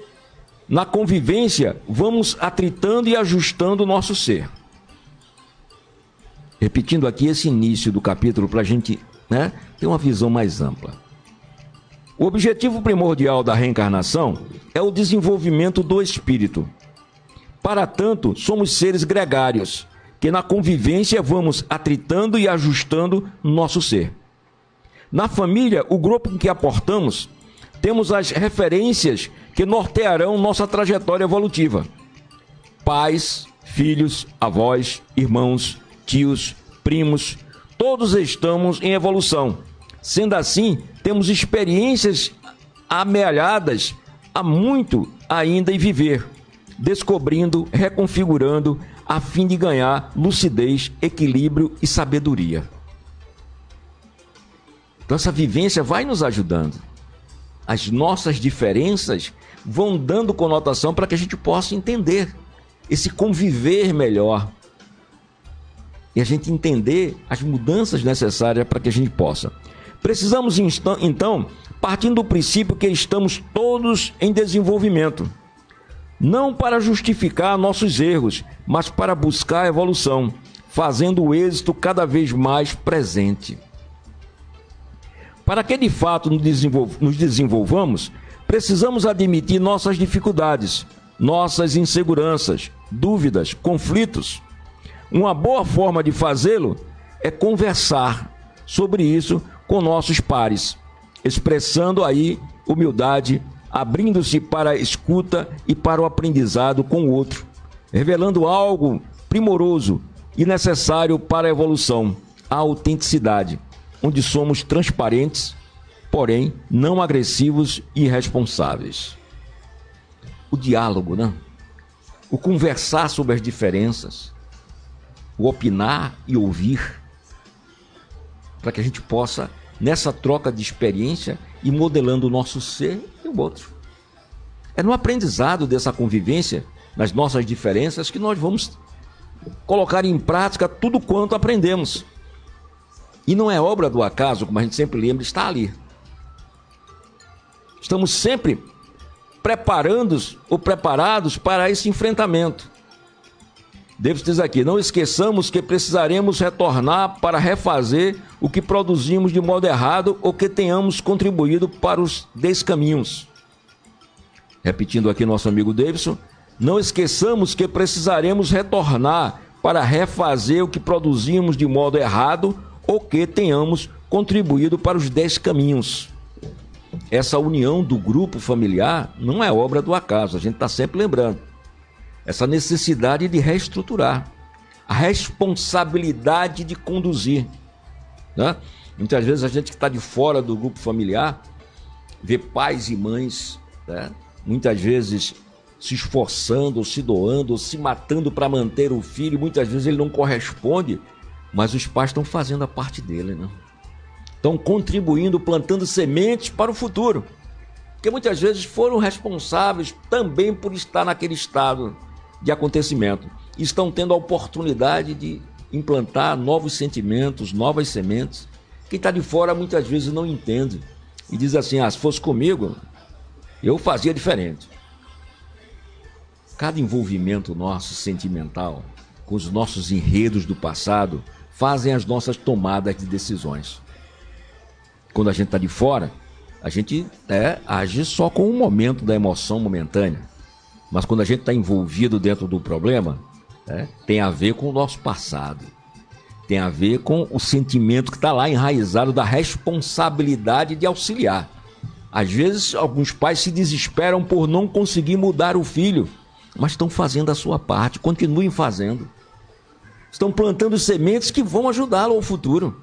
na convivência vamos atritando e ajustando o nosso ser. Repetindo aqui esse início do capítulo para a gente, né, ter uma visão mais ampla. O objetivo primordial da reencarnação é o desenvolvimento do espírito. Para tanto, somos seres gregários, que na convivência vamos atritando e ajustando nosso ser. Na família, o grupo em que aportamos, temos as referências que nortearão nossa trajetória evolutiva. Pais, filhos, avós, irmãos, tios, primos, todos estamos em evolução. Sendo assim, temos experiências amealhadas há muito ainda em viver, descobrindo, reconfigurando, a fim de ganhar lucidez, equilíbrio e sabedoria. Então essa vivência vai nos ajudando. As nossas diferenças vão dando conotação para que a gente possa entender esse conviver melhor. E a gente entender as mudanças necessárias para que a gente possa. Precisamos, então, partindo do princípio que estamos todos em desenvolvimento. Não para justificar nossos erros, mas para buscar a evolução, fazendo o êxito cada vez mais presente. Para que de fato nos desenvolvamos, precisamos admitir nossas dificuldades, nossas inseguranças, dúvidas, conflitos. Uma boa forma de fazê-lo é conversar sobre isso com nossos pares, expressando aí humildade, abrindo-se para a escuta e para o aprendizado com o outro, revelando algo primoroso e necessário para a evolução, a autenticidade, onde somos transparentes, porém não agressivos e irresponsáveis. O diálogo, né? O conversar sobre as diferenças, o opinar e ouvir, para que a gente possa, nessa troca de experiência, ir modelando o nosso ser e o outro. É no aprendizado dessa convivência, nas nossas diferenças, que nós vamos colocar em prática tudo quanto aprendemos. E não é obra do acaso, como a gente sempre lembra, está ali. Estamos sempre preparados para esse enfrentamento. Devo dizer aqui, não esqueçamos que precisaremos retornar para refazer o que produzimos de modo errado ou que tenhamos contribuído para os descaminhos. Repetindo aqui nosso amigo Davidson, não esqueçamos que precisaremos retornar para refazer o que produzimos de modo errado ou que tenhamos contribuído para os descaminhos. Essa união do grupo familiar não é obra do acaso, a gente está sempre lembrando. Essa necessidade de reestruturar, a responsabilidade de conduzir, né? Muitas vezes a gente que está de fora do grupo familiar vê pais e mães, né? Muitas vezes se esforçando, se doando, se matando para manter o filho, muitas vezes ele não corresponde, mas os pais estão fazendo a parte dele, né? Estão contribuindo, plantando sementes para o futuro, porque muitas vezes foram responsáveis também por estar naquele estado de acontecimento. Estão tendo a oportunidade de implantar novos sentimentos, novas sementes. Quem está de fora muitas vezes não entende e diz assim, se fosse comigo, eu fazia diferente. Cada envolvimento nosso sentimental com os nossos enredos do passado fazem as nossas tomadas de decisões. Quando a gente está de fora, a gente age só com o momento da emoção momentânea. Mas quando a gente está envolvido dentro do problema, tem a ver com o nosso passado. Tem a ver com o sentimento que está lá enraizado da responsabilidade de auxiliar. Às vezes, alguns pais se desesperam por não conseguir mudar o filho, mas estão fazendo a sua parte, continuem fazendo. Estão plantando sementes que vão ajudá-lo ao futuro.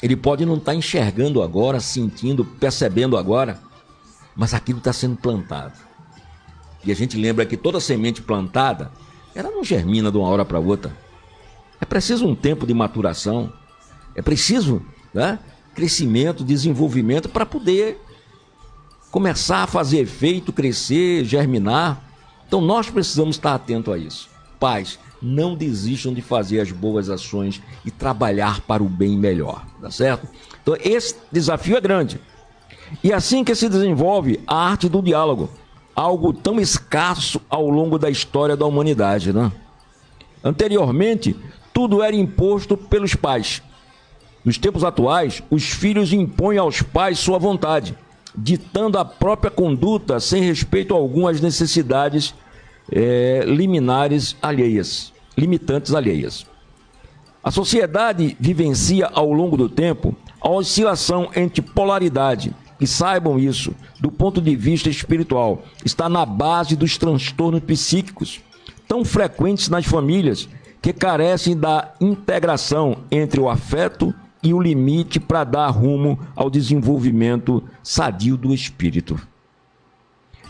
Ele pode não estar enxergando agora, sentindo, percebendo agora, mas aquilo está sendo plantado. E a gente lembra que toda semente plantada, ela não germina de uma hora para outra. É preciso um tempo de maturação, é preciso crescimento, desenvolvimento para poder começar a fazer efeito, crescer, germinar. Então nós precisamos estar atentos a isso. Pais, não desistam de fazer as boas ações e trabalhar para o bem melhor, tá certo? Então esse desafio é grande. E assim que se desenvolve a arte do diálogo, algo tão escasso ao longo da história da humanidade, né? Anteriormente, tudo era imposto pelos pais. Nos tempos atuais, os filhos impõem aos pais sua vontade, ditando a própria conduta sem respeito algum às necessidades limitantes alheias. A sociedade vivencia ao longo do tempo a oscilação entre polaridade, e saibam isso, do ponto de vista espiritual, está na base dos transtornos psíquicos, tão frequentes nas famílias, que carecem da integração entre o afeto e o limite para dar rumo ao desenvolvimento sadio do espírito.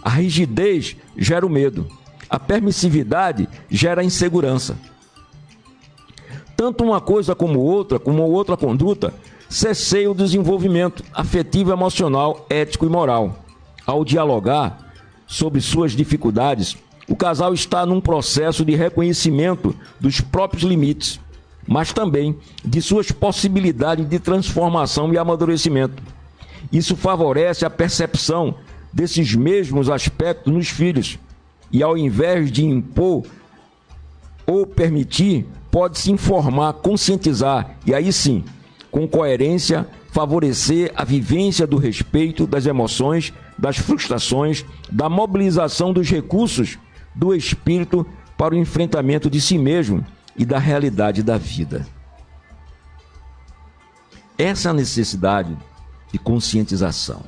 A rigidez gera o medo, a permissividade gera a insegurança. Tanto uma coisa como outra conduta, cesseia o desenvolvimento afetivo, emocional, ético e moral. Ao dialogar sobre suas dificuldades, o casal está num processo de reconhecimento dos próprios limites, mas também de suas possibilidades de transformação e amadurecimento. Isso favorece a percepção desses mesmos aspectos nos filhos, e ao invés de impor ou permitir, pode-se informar, conscientizar, e aí sim, com coerência, favorecer a vivência do respeito, das emoções, das frustrações, da mobilização dos recursos do espírito para o enfrentamento de si mesmo e da realidade da vida. Essa é a necessidade de conscientização,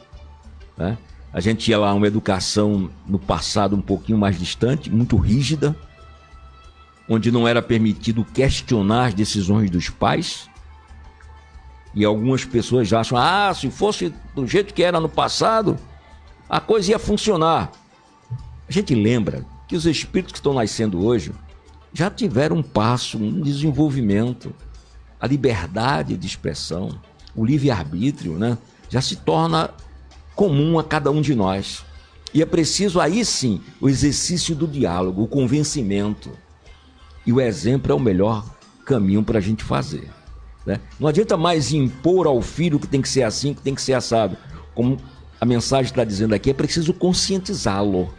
né? A gente tinha lá uma educação no passado um pouquinho mais distante, muito rígida, onde não era permitido questionar as decisões dos pais. E algumas pessoas acham, se fosse do jeito que era no passado, a coisa ia funcionar. A gente lembra que os espíritos que estão nascendo hoje já tiveram um passo, um desenvolvimento, a liberdade de expressão, o livre-arbítrio, né? Já se torna comum a cada um de nós. E é preciso aí sim o exercício do diálogo, o convencimento. E o exemplo é o melhor caminho para a gente fazer, né? Não adianta mais impor ao filho que tem que ser assim, que tem que ser assado. Como a mensagem está dizendo aqui, é preciso conscientizá-lo.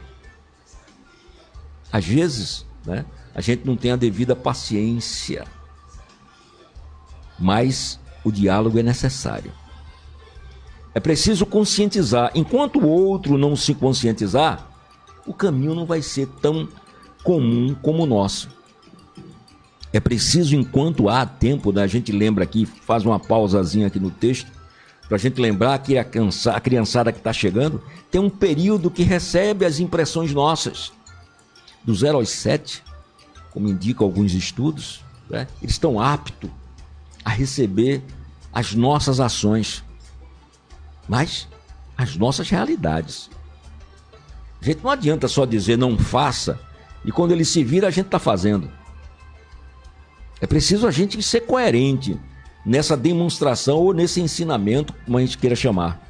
Às vezes, né, a gente não tem a devida paciência, mas o diálogo é necessário. É preciso conscientizar. Enquanto o outro não se conscientizar, o caminho não vai ser tão comum como o nosso. É preciso, enquanto há tempo, né, a gente lembra aqui, faz uma pausazinha aqui no texto, para a gente lembrar que a criançada que está chegando tem um período que recebe as impressões nossas. Do 0 aos 7, como indicam alguns estudos, né, eles estão aptos a receber as nossas ações, mas as nossas realidades. A gente não adianta só dizer não faça, e quando ele se vira a gente está fazendo. É preciso a gente ser coerente nessa demonstração ou nesse ensinamento, como a gente queira chamar.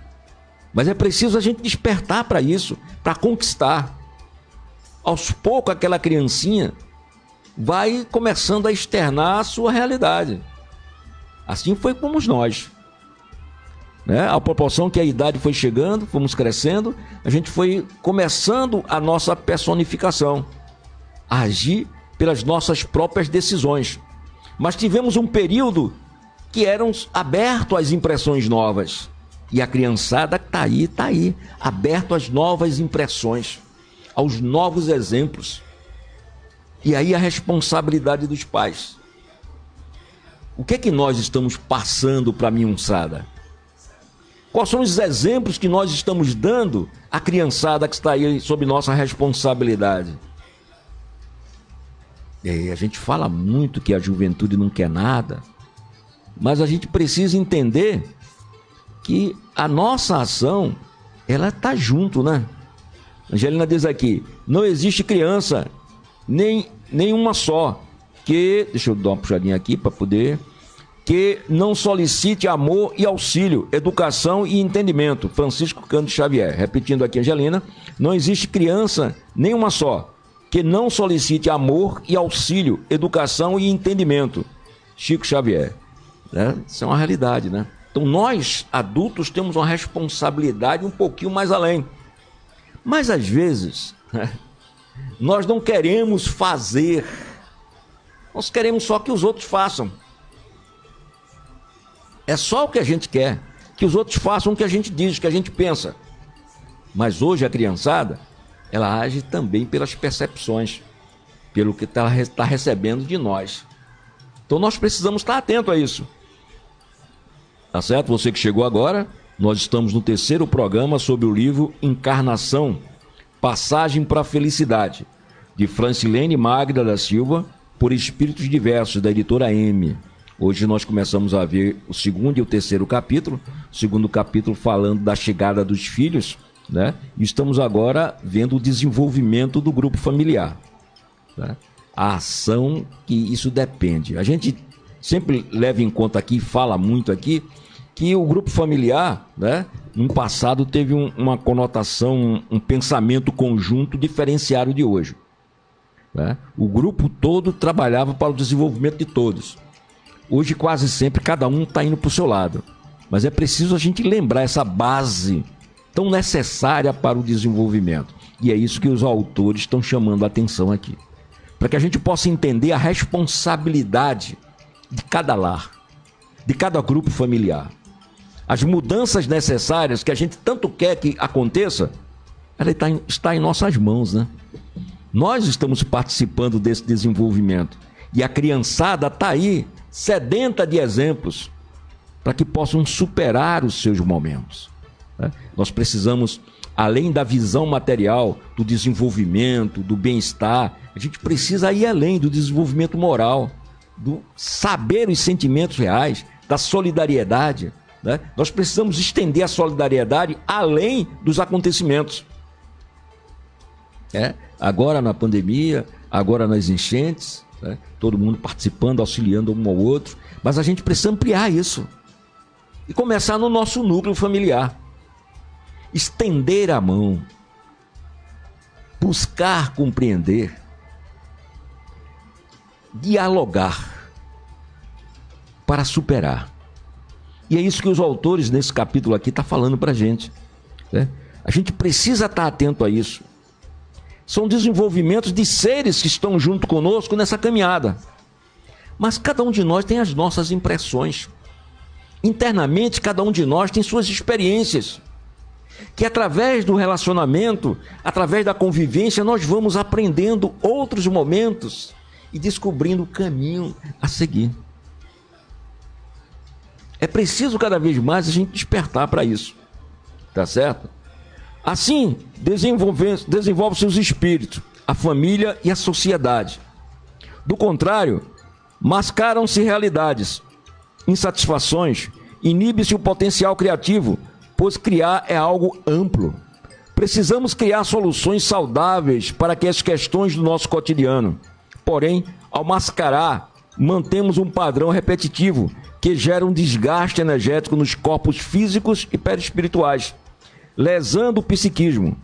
Mas é preciso a gente despertar para isso, para conquistar. Aos poucos aquela criancinha vai começando a externar a sua realidade. Assim foi como nós, né? À proporção que a idade foi chegando, fomos crescendo, a gente foi começando a nossa personificação, a agir pelas nossas próprias decisões. Mas tivemos um período que eram aberto às impressões novas. E a criançada está aí, aberto às novas impressões, aos novos exemplos. E aí a responsabilidade dos pais. O que é que nós estamos passando para a minhunçada? Quais são os exemplos que nós estamos dando à criançada que está aí sob nossa responsabilidade? A gente fala muito que a juventude não quer nada, mas a gente precisa entender que a nossa ação, ela está junto, né? Angelina diz aqui, não existe criança, nenhuma só, deixa eu dar uma puxadinha aqui para poder, que não solicite amor e auxílio, educação e entendimento. Francisco Cândido Xavier, repetindo aqui, Angelina, não existe criança, nenhuma só, que não solicite amor e auxílio, educação e entendimento. Chico Xavier, né? Isso é uma realidade, né? Então nós, adultos, temos uma responsabilidade um pouquinho mais além. Mas às vezes, né, nós não queremos fazer, nós queremos só que os outros façam. É só o que a gente quer, que os outros façam o que a gente diz, o que a gente pensa. Mas hoje a criançada, ela age também pelas percepções, pelo que está recebendo de nós. Então nós precisamos estar atento a isso. Tá certo? Você que chegou agora, nós estamos no 3º programa sobre o livro Encarnação, Passagem para a Felicidade, de Francilene Magda da Silva, por Espíritos Diversos, da editora M. Hoje nós começamos a ver o 2º e o 3º capítulo. O 2º capítulo falando da chegada dos filhos, né? E estamos agora vendo o desenvolvimento do grupo familiar, né? A ação que isso depende. A gente sempre leva em conta aqui, fala muito aqui, que o grupo familiar, né, no passado teve uma conotação, um pensamento conjunto diferenciado de hoje, né? O grupo todo trabalhava para o desenvolvimento de todos. Hoje, quase sempre, cada um está indo para o seu lado. Mas é preciso a gente lembrar essa base tão necessária para o desenvolvimento. E é isso que os autores estão chamando a atenção aqui. Para que a gente possa entender a responsabilidade de cada lar, de cada grupo familiar. As mudanças necessárias que a gente tanto quer que aconteça, ela está em nossas mãos, né? Nós estamos participando desse desenvolvimento. E a criançada está aí, sedenta de exemplos, para que possam superar os seus momentos, né? Nós precisamos, além da visão material, do desenvolvimento, do bem-estar, a gente precisa ir além do desenvolvimento moral, do saber os sentimentos reais, da solidariedade, né? Nós precisamos estender a solidariedade além dos acontecimentos. Agora na pandemia, agora nas enchentes, né? Todo mundo participando, auxiliando um ao outro, mas a gente precisa ampliar isso e começar no nosso núcleo familiar. Estender a mão, buscar compreender, dialogar para superar. E é isso que os autores nesse capítulo aqui estão falando para a gente, né? A gente precisa estar atento a isso. São desenvolvimentos de seres que estão junto conosco nessa caminhada. Mas cada um de nós tem as nossas impressões. Internamente, cada um de nós tem suas experiências. Que através do relacionamento, através da convivência, nós vamos aprendendo outros momentos e descobrindo o caminho a seguir. É preciso cada vez mais a gente despertar para isso. Tá certo? Assim, desenvolve-se os espíritos, a família e a sociedade. Do contrário, mascaram-se realidades, insatisfações, inibe-se o potencial criativo, pois criar é algo amplo. Precisamos criar soluções saudáveis para que as questões do nosso cotidiano. Porém, ao mascarar, mantemos um padrão repetitivo que gera um desgaste energético nos corpos físicos e perispirituais, lesando o psiquismo,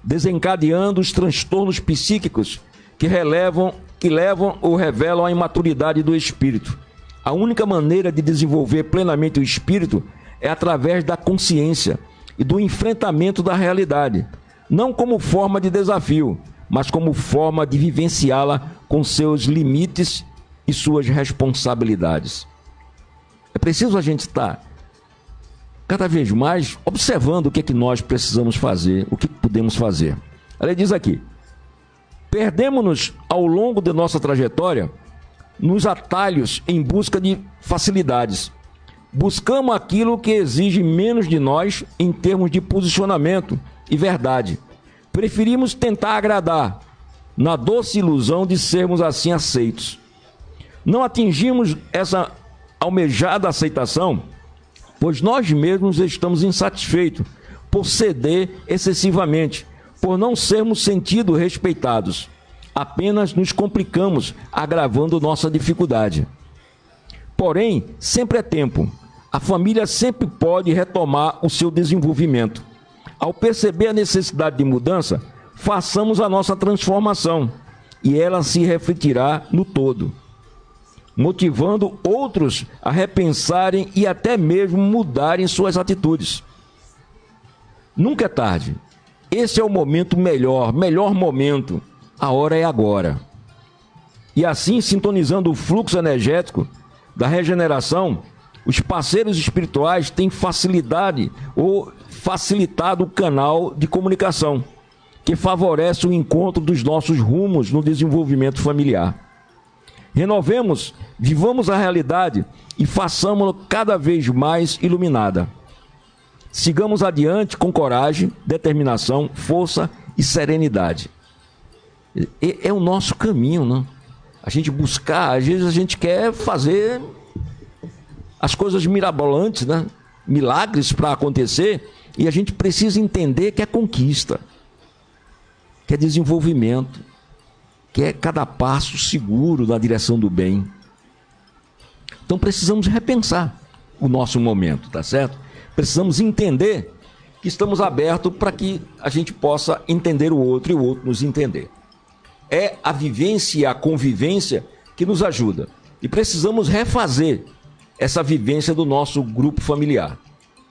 desencadeando os transtornos psíquicos que levam ou revelam a imaturidade do espírito. A única maneira de desenvolver plenamente o espírito é através da consciência e do enfrentamento da realidade, não como forma de desafio, mas como forma de vivenciá-la com seus limites e suas responsabilidades. É preciso a gente estar cada vez mais observando o que é que nós precisamos fazer, o que podemos fazer. Ela diz aqui: perdemos-nos ao longo de nossa trajetória nos atalhos em busca de facilidades. Buscamos aquilo que exige menos de nós em termos de posicionamento e verdade. Preferimos tentar agradar, na doce ilusão de sermos assim aceitos. Não atingimos essa almejada aceitação, pois nós mesmos estamos insatisfeitos por ceder excessivamente, por não sermos sentidos respeitados. Apenas nos complicamos, agravando nossa dificuldade. Porém, sempre é tempo. A família sempre pode retomar o seu desenvolvimento. Ao perceber a necessidade de mudança, façamos a nossa transformação e ela se refletirá no todo, motivando outros a repensarem e até mesmo mudarem suas atitudes. Nunca é tarde. Esse é o momento melhor momento. A hora é agora. E assim, sintonizando o fluxo energético da regeneração, os parceiros espirituais têm facilidade ou facilitado o canal de comunicação, que favorece o encontro dos nossos rumos no desenvolvimento familiar. Renovemos, vivamos a realidade e façamos-la cada vez mais iluminada. Sigamos adiante com coragem, determinação, força e serenidade. É o nosso caminho, né? A gente buscar, às vezes a gente quer fazer as coisas mirabolantes, né? Milagres para acontecer, e a gente precisa entender que é conquista, que é desenvolvimento, que é cada passo seguro na direção do bem. Então precisamos repensar o nosso momento, tá certo? Precisamos entender que estamos abertos para que a gente possa entender o outro e o outro nos entender. É a vivência e a convivência que nos ajuda. E precisamos refazer essa vivência do nosso grupo familiar,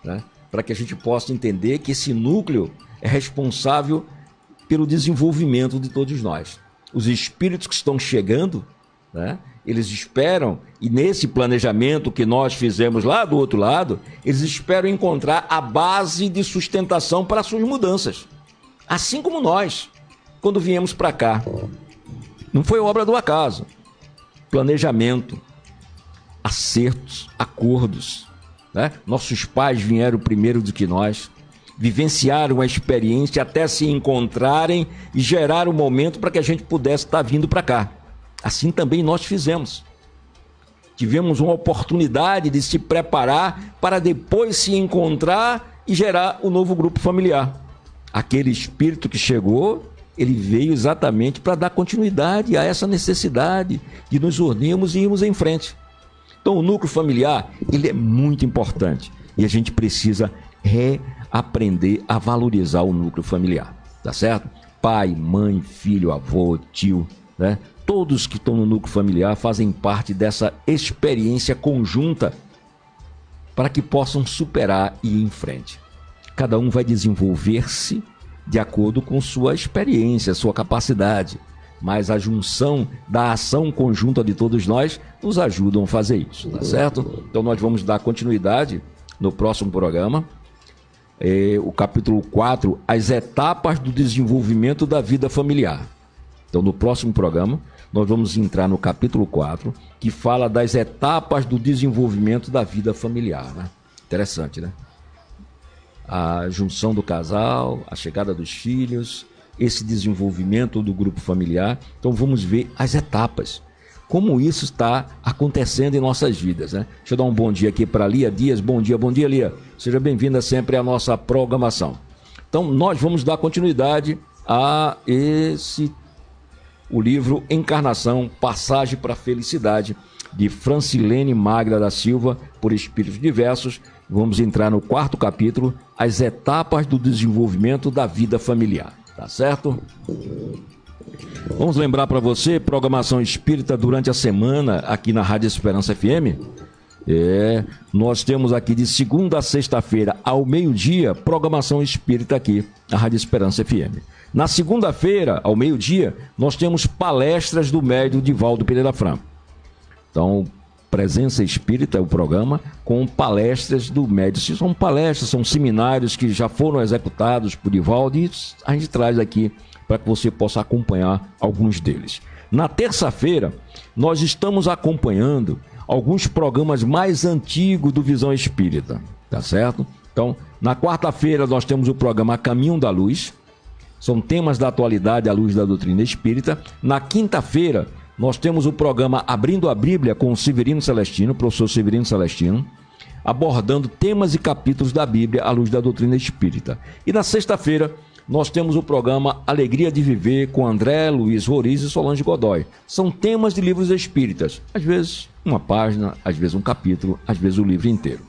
né? Para que a gente possa entender que esse núcleo é responsável pelo desenvolvimento de todos nós. Os espíritos que estão chegando, né? Eles esperam, e nesse planejamento que nós fizemos lá do outro lado, eles esperam encontrar a base de sustentação para as suas mudanças. Assim como nós, quando viemos para cá. Não foi obra do acaso. Planejamento, acertos, acordos, né? Nossos pais vieram primeiro do que nós, vivenciaram a experiência até se encontrarem e gerar o momento para que a gente pudesse estar vindo para cá. Assim também nós fizemos. Tivemos uma oportunidade de se preparar para depois se encontrar e gerar o novo grupo familiar. Aquele espírito que chegou, ele veio exatamente para dar continuidade a essa necessidade de nos unirmos e irmos em frente. Então o núcleo familiar, ele é muito importante e a gente precisa reaprender a valorizar o núcleo familiar, tá certo? Pai, mãe, filho, avô, tio, né? Todos que estão no núcleo familiar fazem parte dessa experiência conjunta para que possam superar e ir em frente. Cada um vai desenvolver-se de acordo com sua experiência, sua capacidade, mas a junção da ação conjunta de todos nós nos ajudam a fazer isso, tá certo? Então nós vamos dar continuidade no próximo programa, o capítulo 4, as etapas do desenvolvimento da vida familiar. Então, no próximo programa, nós vamos entrar no capítulo 4, que fala das etapas do desenvolvimento da vida familiar, né? Interessante, né? A junção do casal, a chegada dos filhos, esse desenvolvimento do grupo familiar. Então, vamos ver as etapas, como isso está acontecendo em nossas vidas, né? Deixa eu dar um bom dia aqui para Lia Dias. Bom dia, Lia. Seja bem-vinda sempre à nossa programação. Então, nós vamos dar continuidade a o livro Encarnação, Passagem para a Felicidade, de Francilene Magda da Silva, por Espíritos Diversos. Vamos entrar no 4º capítulo, as etapas do desenvolvimento da vida familiar, tá certo? Vamos lembrar para você, programação espírita durante a semana, aqui na Rádio Esperança FM. Nós temos aqui de segunda a sexta-feira, ao meio-dia, programação espírita aqui na Rádio Esperança FM. Na segunda-feira, ao meio-dia, nós temos palestras do médium Divaldo Pereira Franco. Então, Presença Espírita é o programa com palestras do médium. São palestras, são seminários que já foram executados por Divaldo e a gente traz aqui para que você possa acompanhar alguns deles. Na terça-feira, nós estamos acompanhando alguns programas mais antigos do Visão Espírita, tá certo? Então, na quarta-feira nós temos o programa Caminho da Luz, são temas da atualidade à luz da doutrina espírita. Na quinta-feira nós temos o programa Abrindo a Bíblia com o Severino Celestino, professor Severino Celestino, abordando temas e capítulos da Bíblia à luz da doutrina espírita. E na sexta-feira nós temos o programa Alegria de Viver com André Luiz Roriz e Solange Godoy. São temas de livros espíritas, às vezes uma página, às vezes um capítulo, às vezes o livro inteiro.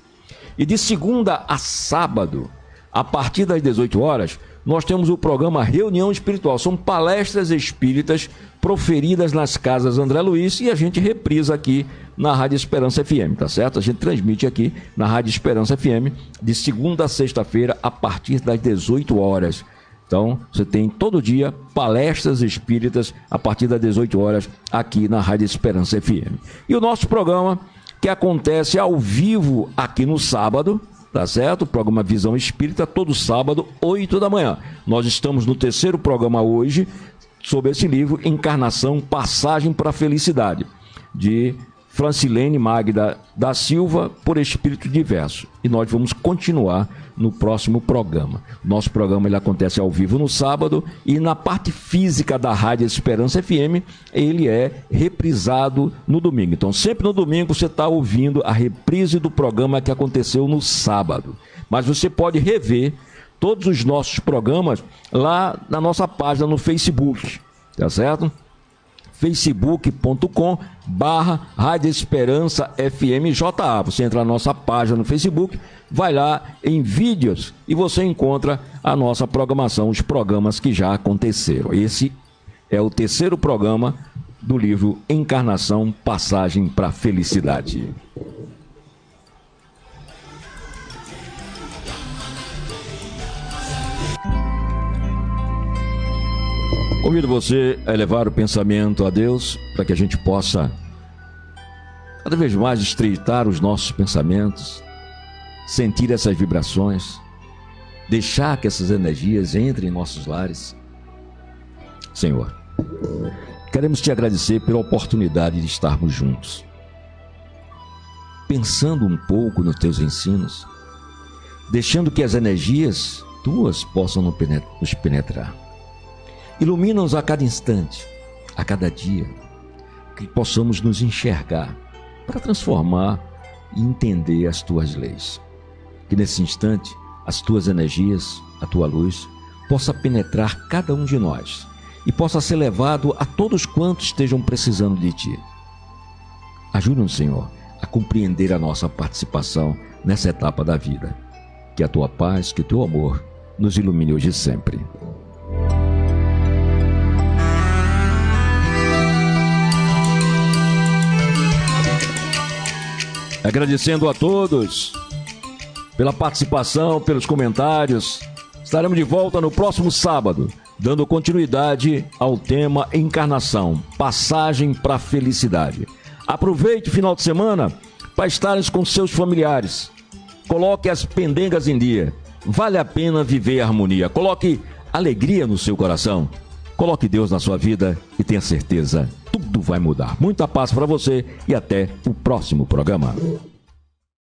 E de segunda a sábado, a partir das 18 horas, nós temos o programa Reunião Espiritual. São palestras espíritas proferidas nas casas André Luiz e a gente reprisa aqui na Rádio Esperança FM, tá certo? A gente transmite aqui na Rádio Esperança FM de segunda a sexta-feira a partir das 18 horas. Então, você tem todo dia palestras espíritas a partir das 18 horas aqui na Rádio Esperança FM. E o nosso programa, que acontece ao vivo aqui no sábado, tá certo? O programa Visão Espírita, todo sábado, 8 da manhã. Nós estamos no terceiro programa hoje, sobre esse livro, Encarnação, Passagem para a Felicidade, de Francilene Magda da Silva, por Espírito Diverso. E nós vamos continuar no próximo programa. Nosso programa ele acontece ao vivo no sábado e na parte física da Rádio Esperança FM, ele é reprisado no domingo. Então, sempre no domingo você está ouvindo a reprise do programa que aconteceu no sábado. Mas você pode rever todos os nossos programas lá na nossa página no Facebook, tá certo? facebook.com/Rádio Esperança FMJA. Você entra na nossa página no Facebook, vai lá em vídeos e você encontra a nossa programação, os programas que já aconteceram. Esse é o terceiro programa do livro Encarnação, Passagem para a Felicidade. Convido você a elevar o pensamento a Deus para que a gente possa cada vez mais estreitar os nossos pensamentos, sentir essas vibrações, deixar que essas energias entrem em nossos lares. Senhor, queremos te agradecer pela oportunidade de estarmos juntos, pensando um pouco nos teus ensinos, deixando que as energias tuas possam nos penetrar. Ilumina-nos a cada instante, a cada dia, que possamos nos enxergar para transformar e entender as tuas leis. Que nesse instante as tuas energias, a tua luz, possa penetrar cada um de nós e possa ser levado a todos quantos estejam precisando de ti. Ajuda-nos, Senhor, a compreender a nossa participação nessa etapa da vida. Que a tua paz, que o teu amor nos ilumine hoje e sempre. Agradecendo a todos pela participação, pelos comentários. Estaremos de volta no próximo sábado, dando continuidade ao tema Encarnação, Passagem para a Felicidade. Aproveite o final de semana para estar com seus familiares. Coloque as pendengas em dia. Vale a pena viver a harmonia. Coloque alegria no seu coração. Coloque Deus na sua vida e tenha certeza, tudo vai mudar. Muita paz para você e até o próximo programa.